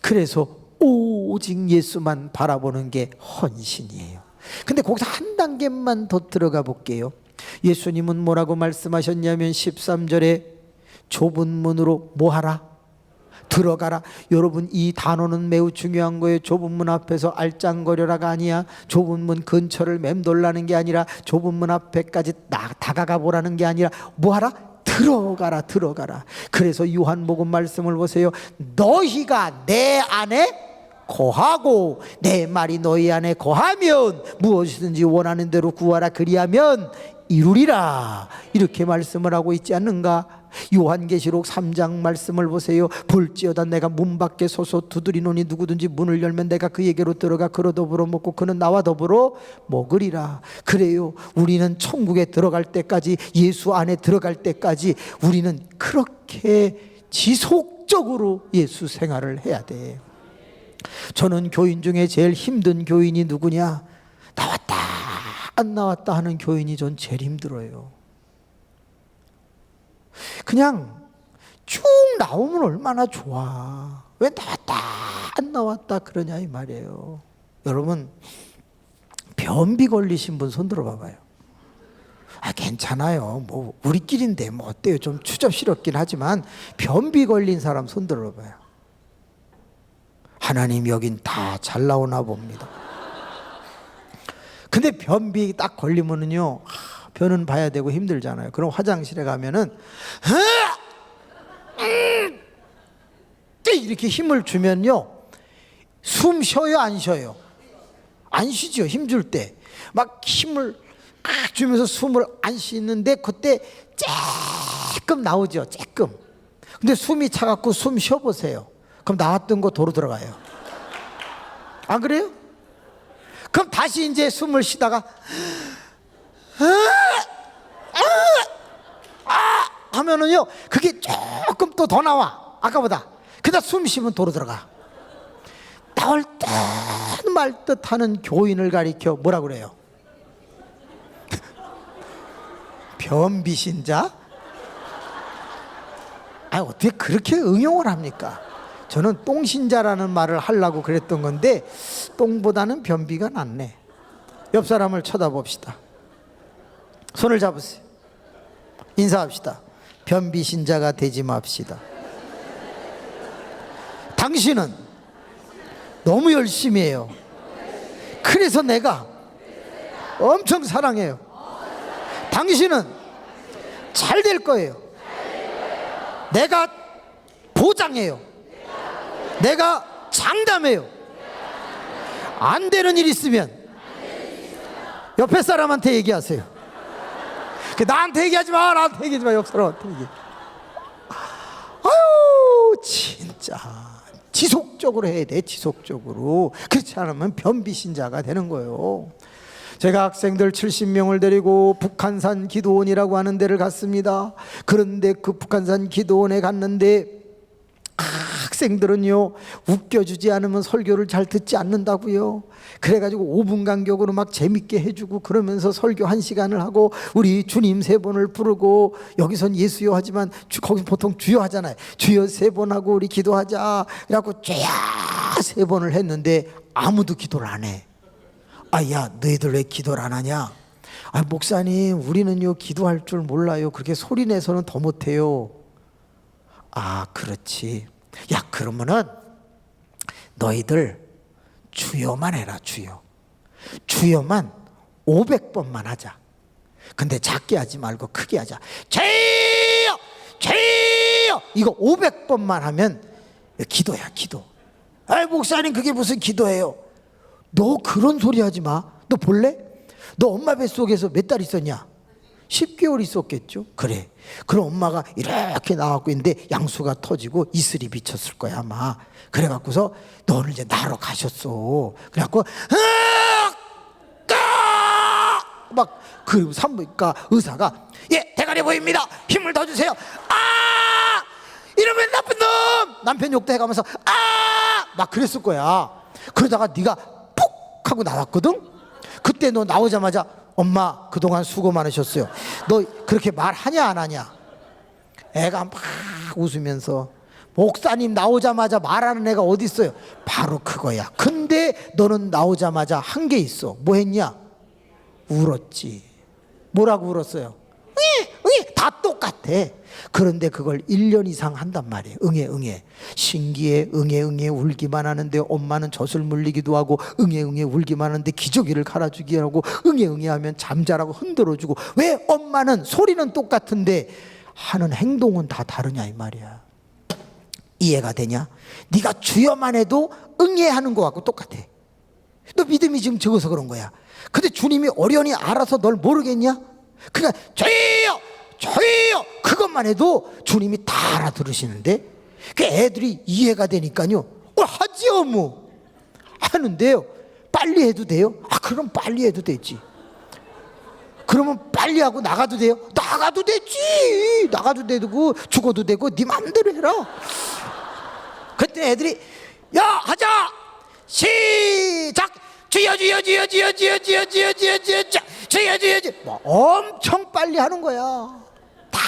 그래서 오직 예수만 바라보는 게 헌신이에요. 근데 거기서 한 단계만 더 들어가 볼게요. 예수님은 뭐라고 말씀하셨냐면 13절에 좁은 문으로 뭐하라? 들어가라. 여러분, 이 단어는 매우 중요한 거예요. 좁은 문 앞에서 알짱거려라가 아니야. 좁은 문 근처를 맴돌라는 게 아니라 좁은 문 앞에까지 다가가 보라는 게 아니라 뭐하라? 들어가라, 들어가라. 그래서 요한복음 말씀을 보세요. 너희가 내 안에 거하고 내 말이 너희 안에 거하면 무엇이든지 원하는 대로 구하라. 그리하면 이루리라. 이렇게 말씀을 하고 있지 않는가? 요한계시록 3장 말씀을 보세요. 볼지어다 내가 문 밖에 서서 두드리노니 누구든지 문을 열면 내가 그에게로 들어가 그로 더불어 먹고 그는 나와 더불어 먹으리라. 그래요. 우리는 천국에 들어갈 때까지, 예수 안에 들어갈 때까지 우리는 그렇게 지속적으로 예수 생활을 해야 돼. 저는 교인 중에 제일 힘든 교인이 누구냐? 나왔다 안 나왔다 하는 교인이 전 제일 힘들어요. 그냥 쭉 나오면 얼마나 좋아. 왜 나왔다 안 나왔다 그러냐 이 말이에요. 여러분, 변비 걸리신 분 손 들어 봐봐요. 괜찮아요. 뭐 우리끼리인데 뭐 어때요? 좀 추접스럽긴 하지만 변비 걸린 사람 손 들어 봐요. 하나님 여긴 다 잘 나오나 봅니다. 근데 변비 딱 걸리면은요, 변은 봐야 되고 힘들잖아요. 그럼 화장실에 가면은 이렇게 힘을 주면요, 숨 쉬어요 안 쉬어요? 안 쉬죠. 힘줄 때 막 힘을 주면서 숨을 안 쉬는데 그때 조금 나오죠. 조금. 근데 숨이 차갖고 숨 쉬어보세요. 그럼 나왔던 거 도로 들어가요. 안 그래요? 그럼 다시 이제 숨을 쉬다가 하면은요, 그게 조금 또 더 나와. 아까보다. 그다 숨 쉬면 도로 들어가. 나올 듯 말 듯 하는 교인을 가리켜 뭐라 그래요? 변비신자? 어떻게 그렇게 응용을 합니까? 저는 똥신자라는 말을 하려고 그랬던 건데 똥보다는 변비가 낫네. 옆 사람을 쳐다봅시다. 손을 잡으세요. 인사합시다. 변비신자가 되지 맙시다. 당신은 너무 열심히 해요. 그래서 내가 엄청 사랑해요. 당신은 잘 될 거예요. 내가 보장해요. 내가 장담해요. 안 되는 일 있으면 옆에 사람한테 얘기하세요. 나한테 얘기하지 마. 나한테 얘기하지 마. 옆 사람한테 얘기. 아유, 진짜 지속적으로 해야 돼. 지속적으로. 그렇지 않으면 변비신자가 되는 거예요. 제가 학생들 70명을 데리고 북한산 기도원이라고 하는 데를 갔습니다. 그런데 그 북한산 기도원에 갔는데 학생들은요, 웃겨주지 않으면 설교를 잘 듣지 않는다고요. 그래가지고 5분 간격으로 막 재밌게 해주고 그러면서 설교 1시간을 하고 우리 주님 3번을 부르고, 여기선 예수요 하지만 거기 보통 주여 하잖아요. 주여 3번 하고 우리 기도하자. 그래갖고 죄야 3번을 했는데 아무도 기도를 안 해. 야, 너희들 왜 기도를 안 하냐? 목사님, 우리는요 기도할 줄 몰라요. 그렇게 소리 내서는 더 못해요. 그렇지. 야, 그러면은 너희들 주여만 해라. 주여만 500번만 하자. 근데 작게 하지 말고 크게 하자. 주여 주여 이거 500번만 하면 기도야, 기도. 목사님, 그게 무슨 기도예요? 너 그런 소리 하지 마. 너 볼래? 너 엄마 뱃속에서 몇 달 있었냐? 10개월 있었겠죠. 그래. 그럼 엄마가 이렇게 나왔고 있는데 양수가 터지고 이슬이 비쳤을 거야 아마. 그래갖고서 너는 이제 나러 가셨어. 그래갖고 막 그 산부인과 의사가 대가리 보입니다. 힘을 더 주세요. 이러면 나쁜 놈. 남편 욕도 해가면서 막 그랬을 거야. 그러다가 네가 푹 하고 나왔거든. 그때 너 나오자마자 엄마 그동안 수고 많으셨어요. 너 그렇게 말하냐 안 하냐? 애가 막 웃으면서 목사님 나오자마자 말하는 애가 어디 있어요? 바로 그거야. 근데 너는 나오자마자 한 게 있어. 뭐 했냐? 울었지. 뭐라고 울었어요? 다 똑같아. 그런데 그걸 1년 이상 한단 말이에요. 응애 신기해. 응애 울기만 하는데 엄마는 젖을 물리기도 하고, 응애 울기만 하는데 기저귀를 갈아주기 하고, 응애 하면 잠자라고 흔들어주고. 왜 엄마는 소리는 똑같은데 하는 행동은 다 다르냐 이 말이야. 이해가 되냐? 네가 주여만 해도 응애하는 거 같고 똑같아. 너 믿음이 지금 적어서 그런 거야. 근데 주님이 어련히 알아서 널 모르겠냐? 그러니까 저희요 그것만 해도 주님이 다 알아들으시는데, 그 애들이 이해가 되니까요 하지요 뭐 하는데요. 빨리 해도 돼요? 그럼 빨리 해도 되지. 그러면 빨리 하고 나가도 돼요? 나가도 되지. 나가도 되고 죽어도 되고 네 맘대로 해라. 그때 애들이 야 하자 시작 주여 뭐 엄청 빨리 하는 거야. 다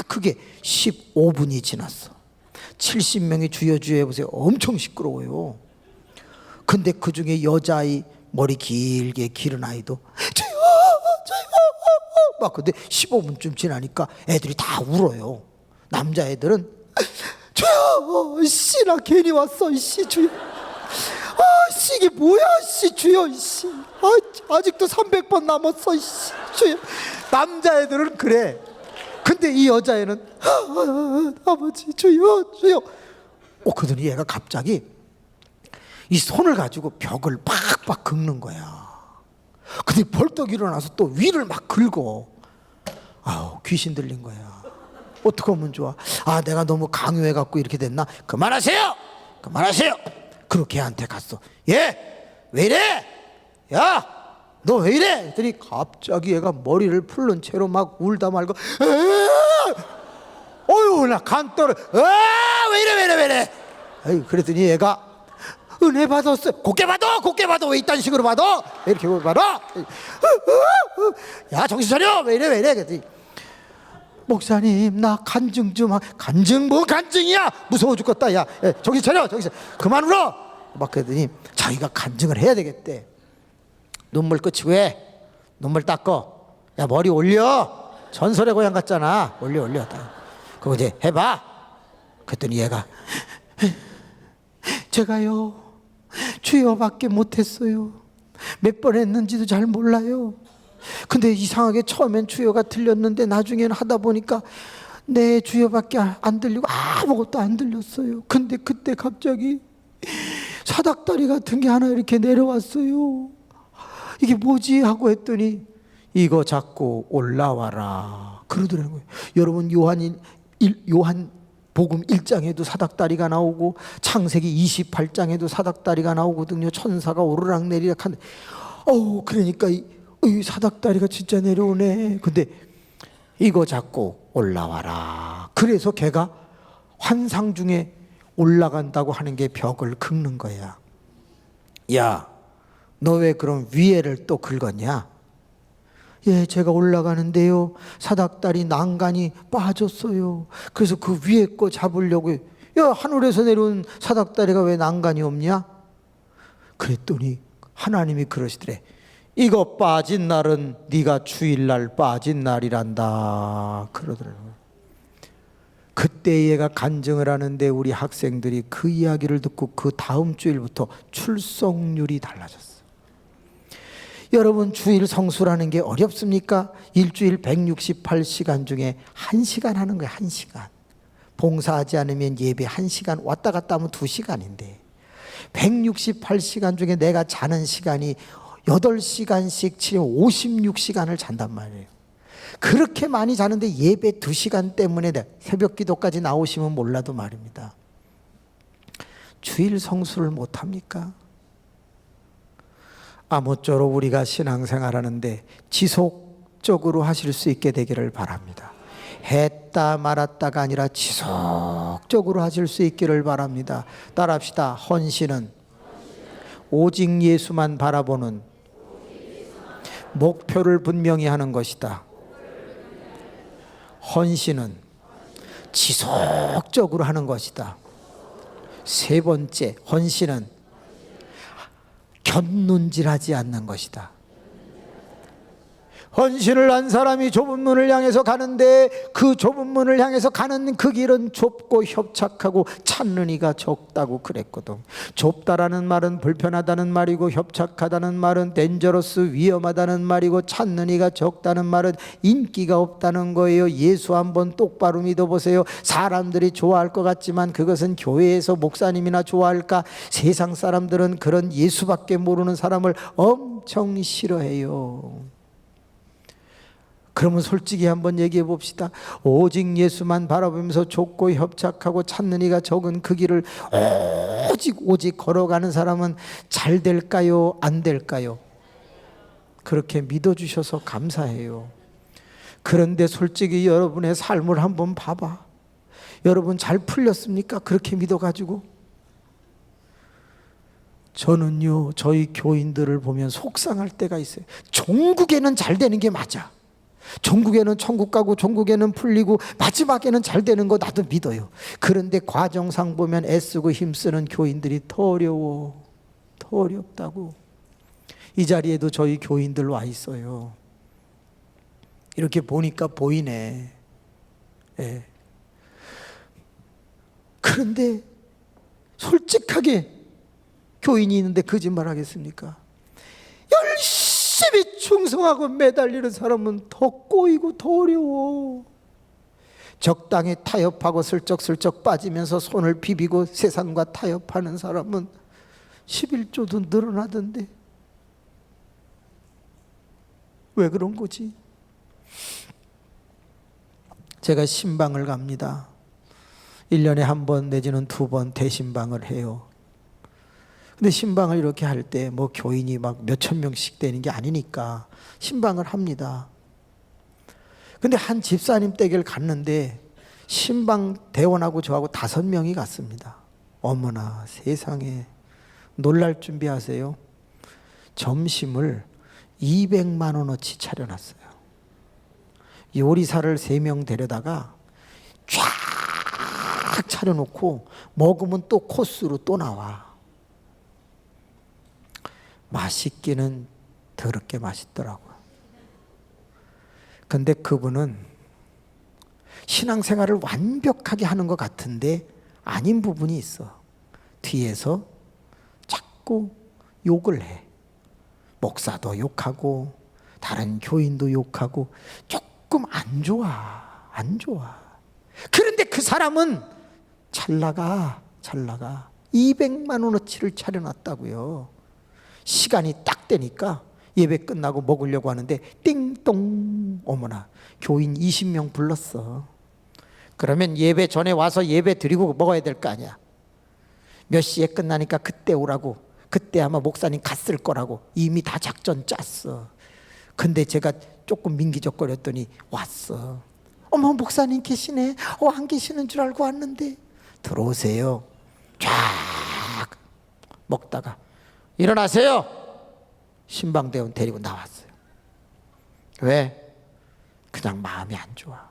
그게 15분이 지났어. 70명이 주여 해보세요. 엄청 시끄러워요. 근데 그 중에 여자아이, 머리 길게 기른 아이도 주여 막. 근데 15분쯤 지나니까 애들이 다 울어요. 남자애들은 주여 나 괜히 왔어 주여 이게 뭐야 주여 아직도 300번 남았어 주여. 남자애들은 그래. 근데 이 여자애는 아버지 주여. 그러더니 얘가 갑자기 이 손을 가지고 벽을 팍팍 긁는 거야. 근데 벌떡 일어나서 또 위를 막 긁어. 귀신 들린 거야. 어떻게 하면 좋아? 내가 너무 강요해갖고 이렇게 됐나? 그만하세요. 그렇게 걔한테 갔어. 얘 왜 이래? 야 너 왜 이래? 그랬더니 갑자기 얘가 머리를 풀른 채로 막 울다 말고 어휴 나 간 떨어. 왜 이래? 그랬더니 얘가 은혜 받았어. 곱게 받아. 왜 이딴 식으로 받아? 이렇게 받아. 야 정신 차려. 왜 이래? 그랬더니 목사님 나 간증 좀. 간증 뭐 간증이야? 무서워 죽겠다. 야 정신 차려. 그만 울어. 막 그러더니 자기가 간증을 해야 되겠대. 눈물 끝이고 해. 눈물 닦어. 야 머리 올려. 전설의 고향 같잖아. 올려. 그거 이제 해봐. 그랬더니 얘가 제가요 주여밖에 못했어요. 몇 번 했는지도 잘 몰라요. 근데 이상하게 처음엔 주여가 들렸는데 나중에는 하다 보니까 내 주여밖에 안 들리고 아무것도 안 들렸어요. 근데 그때 갑자기 사닥다리 같은 게 하나 이렇게 내려왔어요. 이게 뭐지 하고 했더니 이거 잡고 올라와라 그러더라고요. 여러분 요한 복음 1장에도 사닥다리가 나오고 창세기 28장에도 사닥다리가 나오거든요. 천사가 오르락내리락 하는데 그러니까 이 사닥다리가 진짜 내려오네. 근데 이거 잡고 올라와라. 그래서 걔가 환상 중에 올라간다고 하는 게 벽을 긁는 거야. 야, 너 왜 그럼 위에를 또 긁었냐? 예, 제가 올라가는데요 사닥다리 난간이 빠졌어요. 그래서 그 위에 거 잡으려고. 야, 하늘에서 내려온 사닥다리가 왜 난간이 없냐? 그랬더니 하나님이 그러시더래. 이거 빠진 날은 네가 주일날 빠진 날이란다 그러더라고요. 그때 얘가 간증을 하는데 우리 학생들이 그 이야기를 듣고 그 다음 주일부터 출석률이 달라졌어요. 여러분 주일 성수라는 게 어렵습니까? 일주일 168시간 중에 1시간 하는 거예요. 1시간. 봉사하지 않으면 예배 1시간, 왔다 갔다 하면 2시간인데 168시간 중에 내가 자는 시간이 8시간씩 치면 56시간을 잔단 말이에요. 그렇게 많이 자는데 예배 2시간 때문에 새벽 기도까지 나오시면 몰라도 말입니다. 주일 성수를 못합니까? 아무쪼록 우리가 신앙생활하는데 지속적으로 하실 수 있게 되기를 바랍니다. 했다 말았다가 아니라 지속적으로 하실 수 있기를 바랍니다. 따라합시다. 헌신은 오직 예수만 바라보는 목표를 분명히 하는 것이다. 헌신은 지속적으로 하는 것이다. 세 번째, 헌신은 곁눈질하지 않는 것이다. 헌신을 한 사람이 좁은 문을 향해서 가는데 그 좁은 문을 향해서 가는 그 길은 좁고 협착하고 찾는 이가 적다고 그랬거든. 좁다라는 말은 불편하다는 말이고, 협착하다는 말은 덴저러스, 위험하다는 말이고, 찾는 이가 적다는 말은 인기가 없다는 거예요. 예수 한번 똑바로 믿어보세요. 사람들이 좋아할 것 같지만 그것은 교회에서 목사님이나 좋아할까? 세상 사람들은 그런 예수밖에 모르는 사람을 엄청 싫어해요. 그러면 솔직히 한번 얘기해 봅시다. 오직 예수만 바라보면서 좁고 협착하고 찾는 이가 적은 그 길을 오직 걸어가는 사람은 잘 될까요? 안 될까요? 그렇게 믿어주셔서 감사해요. 그런데 솔직히 여러분의 삶을 한번 봐봐. 여러분 잘 풀렸습니까? 그렇게 믿어가지고. 저는요, 저희 교인들을 보면 속상할 때가 있어요. 종국에는 잘 되는 게 맞아. 종국에는 천국 가고 종국에는 풀리고 마지막에는 잘 되는 거 나도 믿어요. 그런데 과정상 보면 애쓰고 힘쓰는 교인들이 더 어려워. 더 어렵다고. 이 자리에도 저희 교인들 와 있어요. 이렇게 보니까 보이네. 예. 그런데 솔직하게 교인이 있는데 거짓말 하겠습니까? 열심히 충성하고 매달리는 사람은 더 꼬이고 더 어려워. 적당히 타협하고 슬쩍슬쩍 빠지면서 손을 비비고 세상과 타협하는 사람은 11조도 늘어나던데 왜 그런 거지? 제가 신방을 갑니다. 1년에 한 번 내지는 2번 대신방을 해요. 근데 신방을 이렇게 할 때 뭐 교인이 막 몇천 명씩 되는 게 아니니까 신방을 합니다. 근데 한 집사님 댁을 갔는데 신방 대원하고 저하고 5명이 갔습니다. 어머나 세상에, 놀랄 준비하세요. 점심을 200만 원어치 차려놨어요. 요리사를 3명 데려다가 쫙 차려놓고 먹으면 또 코스로 또 나와. 맛있기는 더럽게 맛있더라고요. 근데 그분은 신앙생활을 완벽하게 하는 것 같은데 아닌 부분이 있어. 뒤에서 자꾸 욕을 해. 목사도 욕하고 다른 교인도 욕하고 조금 안 좋아. 안 좋아. 그런데 그 사람은 잘 나가. 200만 원어치를 차려놨다고요. 시간이 딱 되니까 예배 끝나고 먹으려고 하는데 띵동, 어머나 교인 20명 불렀어. 그러면 예배 전에 와서 예배 드리고 먹어야 될 거 아니야. 몇 시에 끝나니까 그때 오라고. 그때 아마 목사님 갔을 거라고 이미 다 작전 짰어. 근데 제가 조금 민기적거렸더니 왔어. 어머 목사님 계시네. 안 계시는 줄 알고 왔는데. 들어오세요. 쫙 먹다가 일어나세요. 신방대원 데리고 나왔어요. 왜? 그냥 마음이 안 좋아.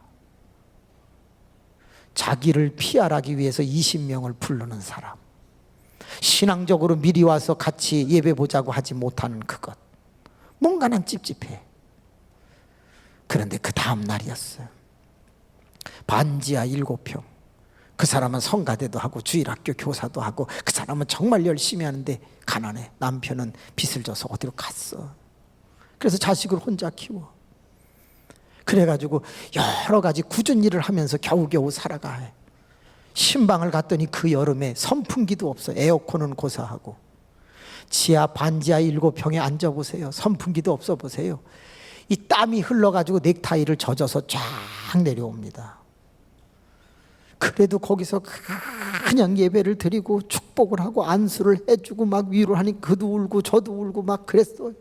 자기를 피하기 위해서 20명을 부르는 사람. 신앙적으로 미리 와서 같이 예배 보자고 하지 못하는 그것. 뭔가 난 찝찝해. 그런데 그 다음 날이었어요. 반지하 7평. 그 사람은 성가대도 하고 주일학교 교사도 하고 그 사람은 정말 열심히 하는데 가난해. 남편은 빚을 져서 어디로 갔어. 그래서 자식을 혼자 키워. 그래가지고 여러 가지 굳은 일을 하면서 겨우겨우 살아가. 신방을 갔더니 그 여름에 선풍기도 없어. 에어컨은 고사하고. 지하 반지하 7평에 앉아보세요. 선풍기도 없어 보세요. 이 땀이 흘러가지고 넥타이를 젖어서 쫙 내려옵니다. 그래도 거기서 그냥 예배를 드리고 축복을 하고 안수를 해주고 막 위로를 하니 그도 울고 저도 울고 막 그랬어요.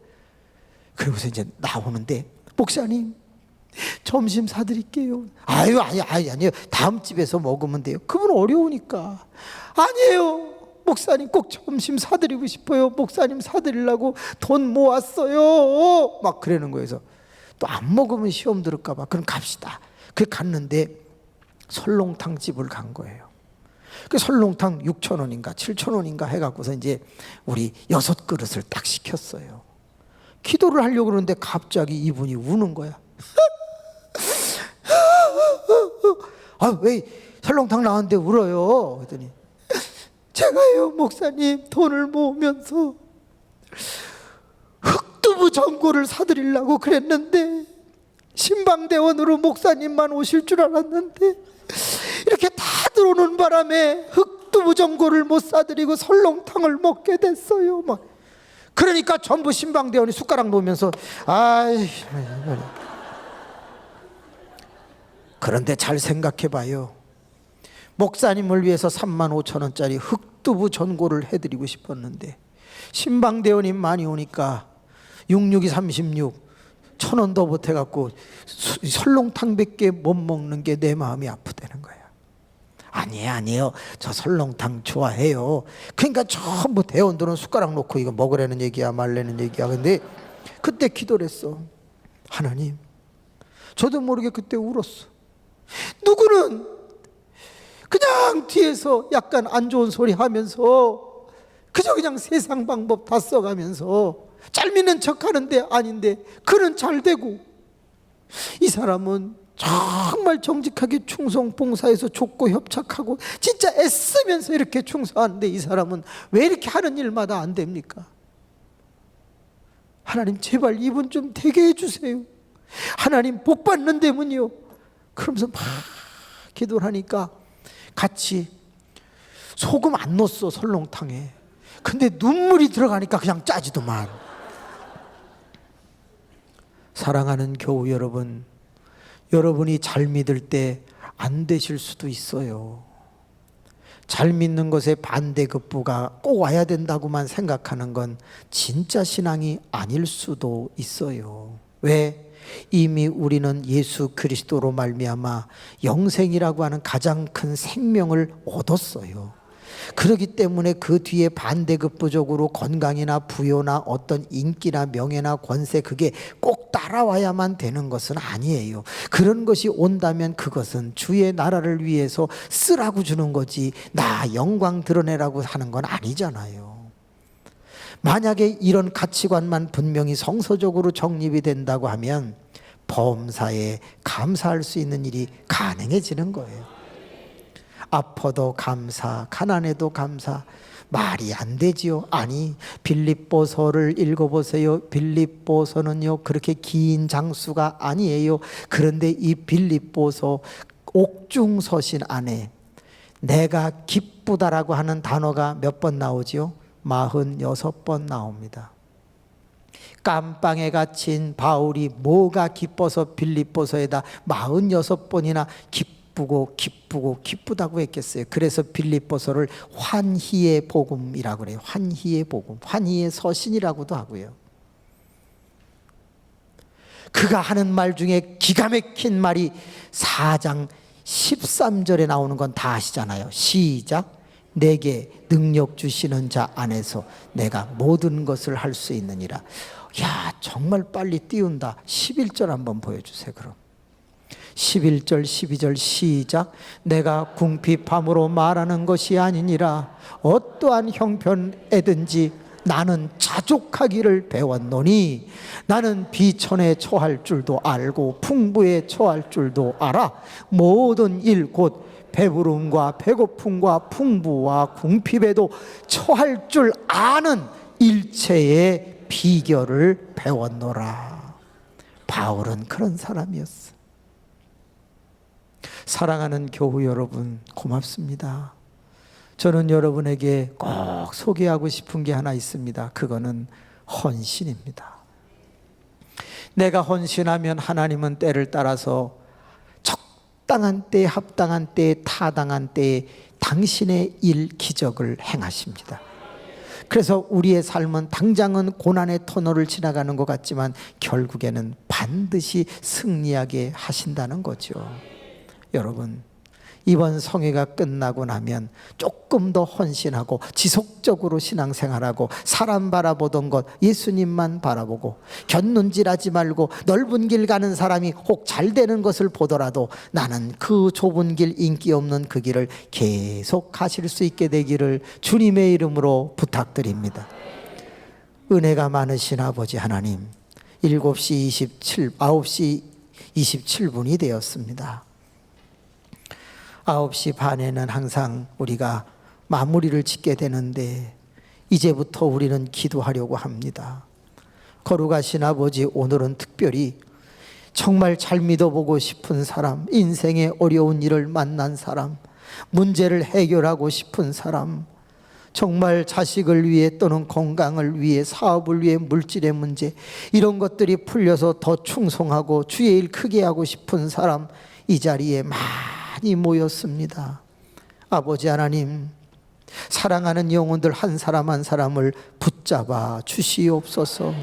그러고서 이제 나오는데 목사님 점심 사드릴게요. 아니요. 다음 집에서 먹으면 돼요. 그분 어려우니까. 아니에요. 목사님 꼭 점심 사드리고 싶어요. 목사님 사드리려고 돈 모았어요. 막 그러는 거예요. 또 안 먹으면 시험 들을까 봐. 그럼 갑시다. 그 갔는데 설렁탕 집을 간 거예요. 그 설렁탕 6,000원인가 7,000원인가 해갖고서 이제 우리 6그릇을 딱 시켰어요. 기도를 하려고 그러는데 갑자기 이분이 우는 거야. 아, 왜 설렁탕 나왔는데 울어요? 그랬더니 제가요 목사님 돈을 모으면서 흑두부 전골을 사드리려고 그랬는데 신방대원으로 목사님만 오실 줄 알았는데 이렇게 다 들어오는 바람에 흑두부 전골을 못 사드리고 설렁탕을 먹게 됐어요. 막 그러니까 전부 신방대원이 숟가락 놓으면서 아이. 그런데 잘 생각해 봐요. 목사님을 위해서 35,000원짜리 흑두부 전골을 해드리고 싶었는데 신방대원이 많이 오니까 66이 36 1,000원 더 보태갖고 설렁탕밖에 못 먹는 게 내 마음이 아프다는 거야. 아니에요. 저 설렁탕 좋아해요. 그러니까 전부 대원들은 숟가락 놓고 이거 먹으라는 얘기야 말라는 얘기야. 근데 그때 기도를 했어. 하나님, 저도 모르게 그때 울었어. 누구는 그냥 뒤에서 약간 안 좋은 소리 하면서 그냥 세상 방법 다 써가면서 잘 믿는 척 하는데 아닌데 그는 잘 되고, 이 사람은 정말 정직하게 충성 봉사해서 좁고 협착하고 진짜 애쓰면서 이렇게 충성하는데 이 사람은 왜 이렇게 하는 일마다 안 됩니까? 하나님 제발 이분 좀 되게 해주세요. 하나님 복 받는 데문이요. 그러면서 막 기도를 하니까 같이 소금 안 넣었어 설렁탕에. 근데 눈물이 들어가니까 그냥 짜지도만. 사랑하는 교우 여러분, 여러분이 잘 믿을 때 안 되실 수도 있어요. 잘 믿는 것에 반대급부가 꼭 와야 된다고만 생각하는 건 진짜 신앙이 아닐 수도 있어요. 왜? 이미 우리는 예수 그리스도로 말미암아 영생이라고 하는 가장 큰 생명을 얻었어요. 그렇기 때문에 그 뒤에 반대급부적으로 건강이나 부여나 어떤 인기나 명예나 권세 그게 꼭 따라와야만 되는 것은 아니에요. 그런 것이 온다면 그것은 주의 나라를 위해서 쓰라고 주는 거지 나 영광 드러내라고 하는 건 아니잖아요. 만약에 이런 가치관만 분명히 성서적으로 정립이 된다고 하면 범사에 감사할 수 있는 일이 가능해지는 거예요. 아파도 감사, 가난해도 감사. 말이 안 되지요. 아니, 빌립보서를 읽어보세요. 빌립보서는요 그렇게 긴 장수가 아니에요. 그런데 이 빌립보서 옥중서신 안에 내가 기쁘다라고 하는 단어가 몇 번 나오지요? 46번 나옵니다. 깜빵에 갇힌 바울이 뭐가 기뻐서 빌립보서에다 46번이나 기쁘다고 했겠어요. 그래서 빌립보서를 환희의 복음이라고 그래요. 환희의 복음, 환희의 서신이라고도 하고요. 그가 하는 말 중에 기가 막힌 말이 4장 13절에 나오는 건 다 아시잖아요. 시작. 내게 능력 주시는 자 안에서 내가 모든 것을 할 수 있느니라. 야, 정말 빨리 띄운다. 11절 한번 보여주세요. 그럼 11절 12절 시작. 내가 궁핍함으로 말하는 것이 아니니라. 어떠한 형편에든지 나는 자족하기를 배웠노니 나는 비천에 처할 줄도 알고 풍부에 처할 줄도 알아. 모든 일 곧 배부름과 배고픔과 풍부와 궁핍에도 처할 줄 아는 일체의 비결을 배웠노라. 바울은 그런 사람이었어. 사랑하는 교우 여러분, 고맙습니다. 저는 여러분에게 꼭 소개하고 싶은 게 하나 있습니다. 그거는 헌신입니다. 내가 헌신하면 하나님은 때를 따라서 적당한 때, 합당한 때, 타당한 때에 당신의 일, 기적을 행하십니다. 그래서 우리의 삶은 당장은 고난의 터널을 지나가는 것 같지만 결국에는 반드시 승리하게 하신다는 거죠. 여러분, 이번 성회가 끝나고 나면 조금 더 헌신하고 지속적으로 신앙생활하고 사람 바라보던 것 예수님만 바라보고 곁눈질하지 말고 넓은 길 가는 사람이 혹 잘 되는 것을 보더라도 나는 그 좁은 길, 인기 없는 그 길을 계속 가실 수 있게 되기를 주님의 이름으로 부탁드립니다. 은혜가 많으신 아버지 하나님, 9시 27분이 되었습니다. 9시 반에는 항상 우리가 마무리를 짓게 되는데 이제부터 우리는 기도하려고 합니다. 거룩하신 아버지, 오늘은 특별히 정말 잘 믿어보고 싶은 사람, 인생의 어려운 일을 만난 사람, 문제를 해결하고 싶은 사람, 정말 자식을 위해 또는 건강을 위해, 사업을 위해, 물질의 문제, 이런 것들이 풀려서 더 충성하고 주의 일 크게 하고 싶은 사람, 이 자리에 많이 모였습니다. 아버지 하나님, 사랑하는 영혼들 한 사람 한 사람을 붙잡아 주시옵소서.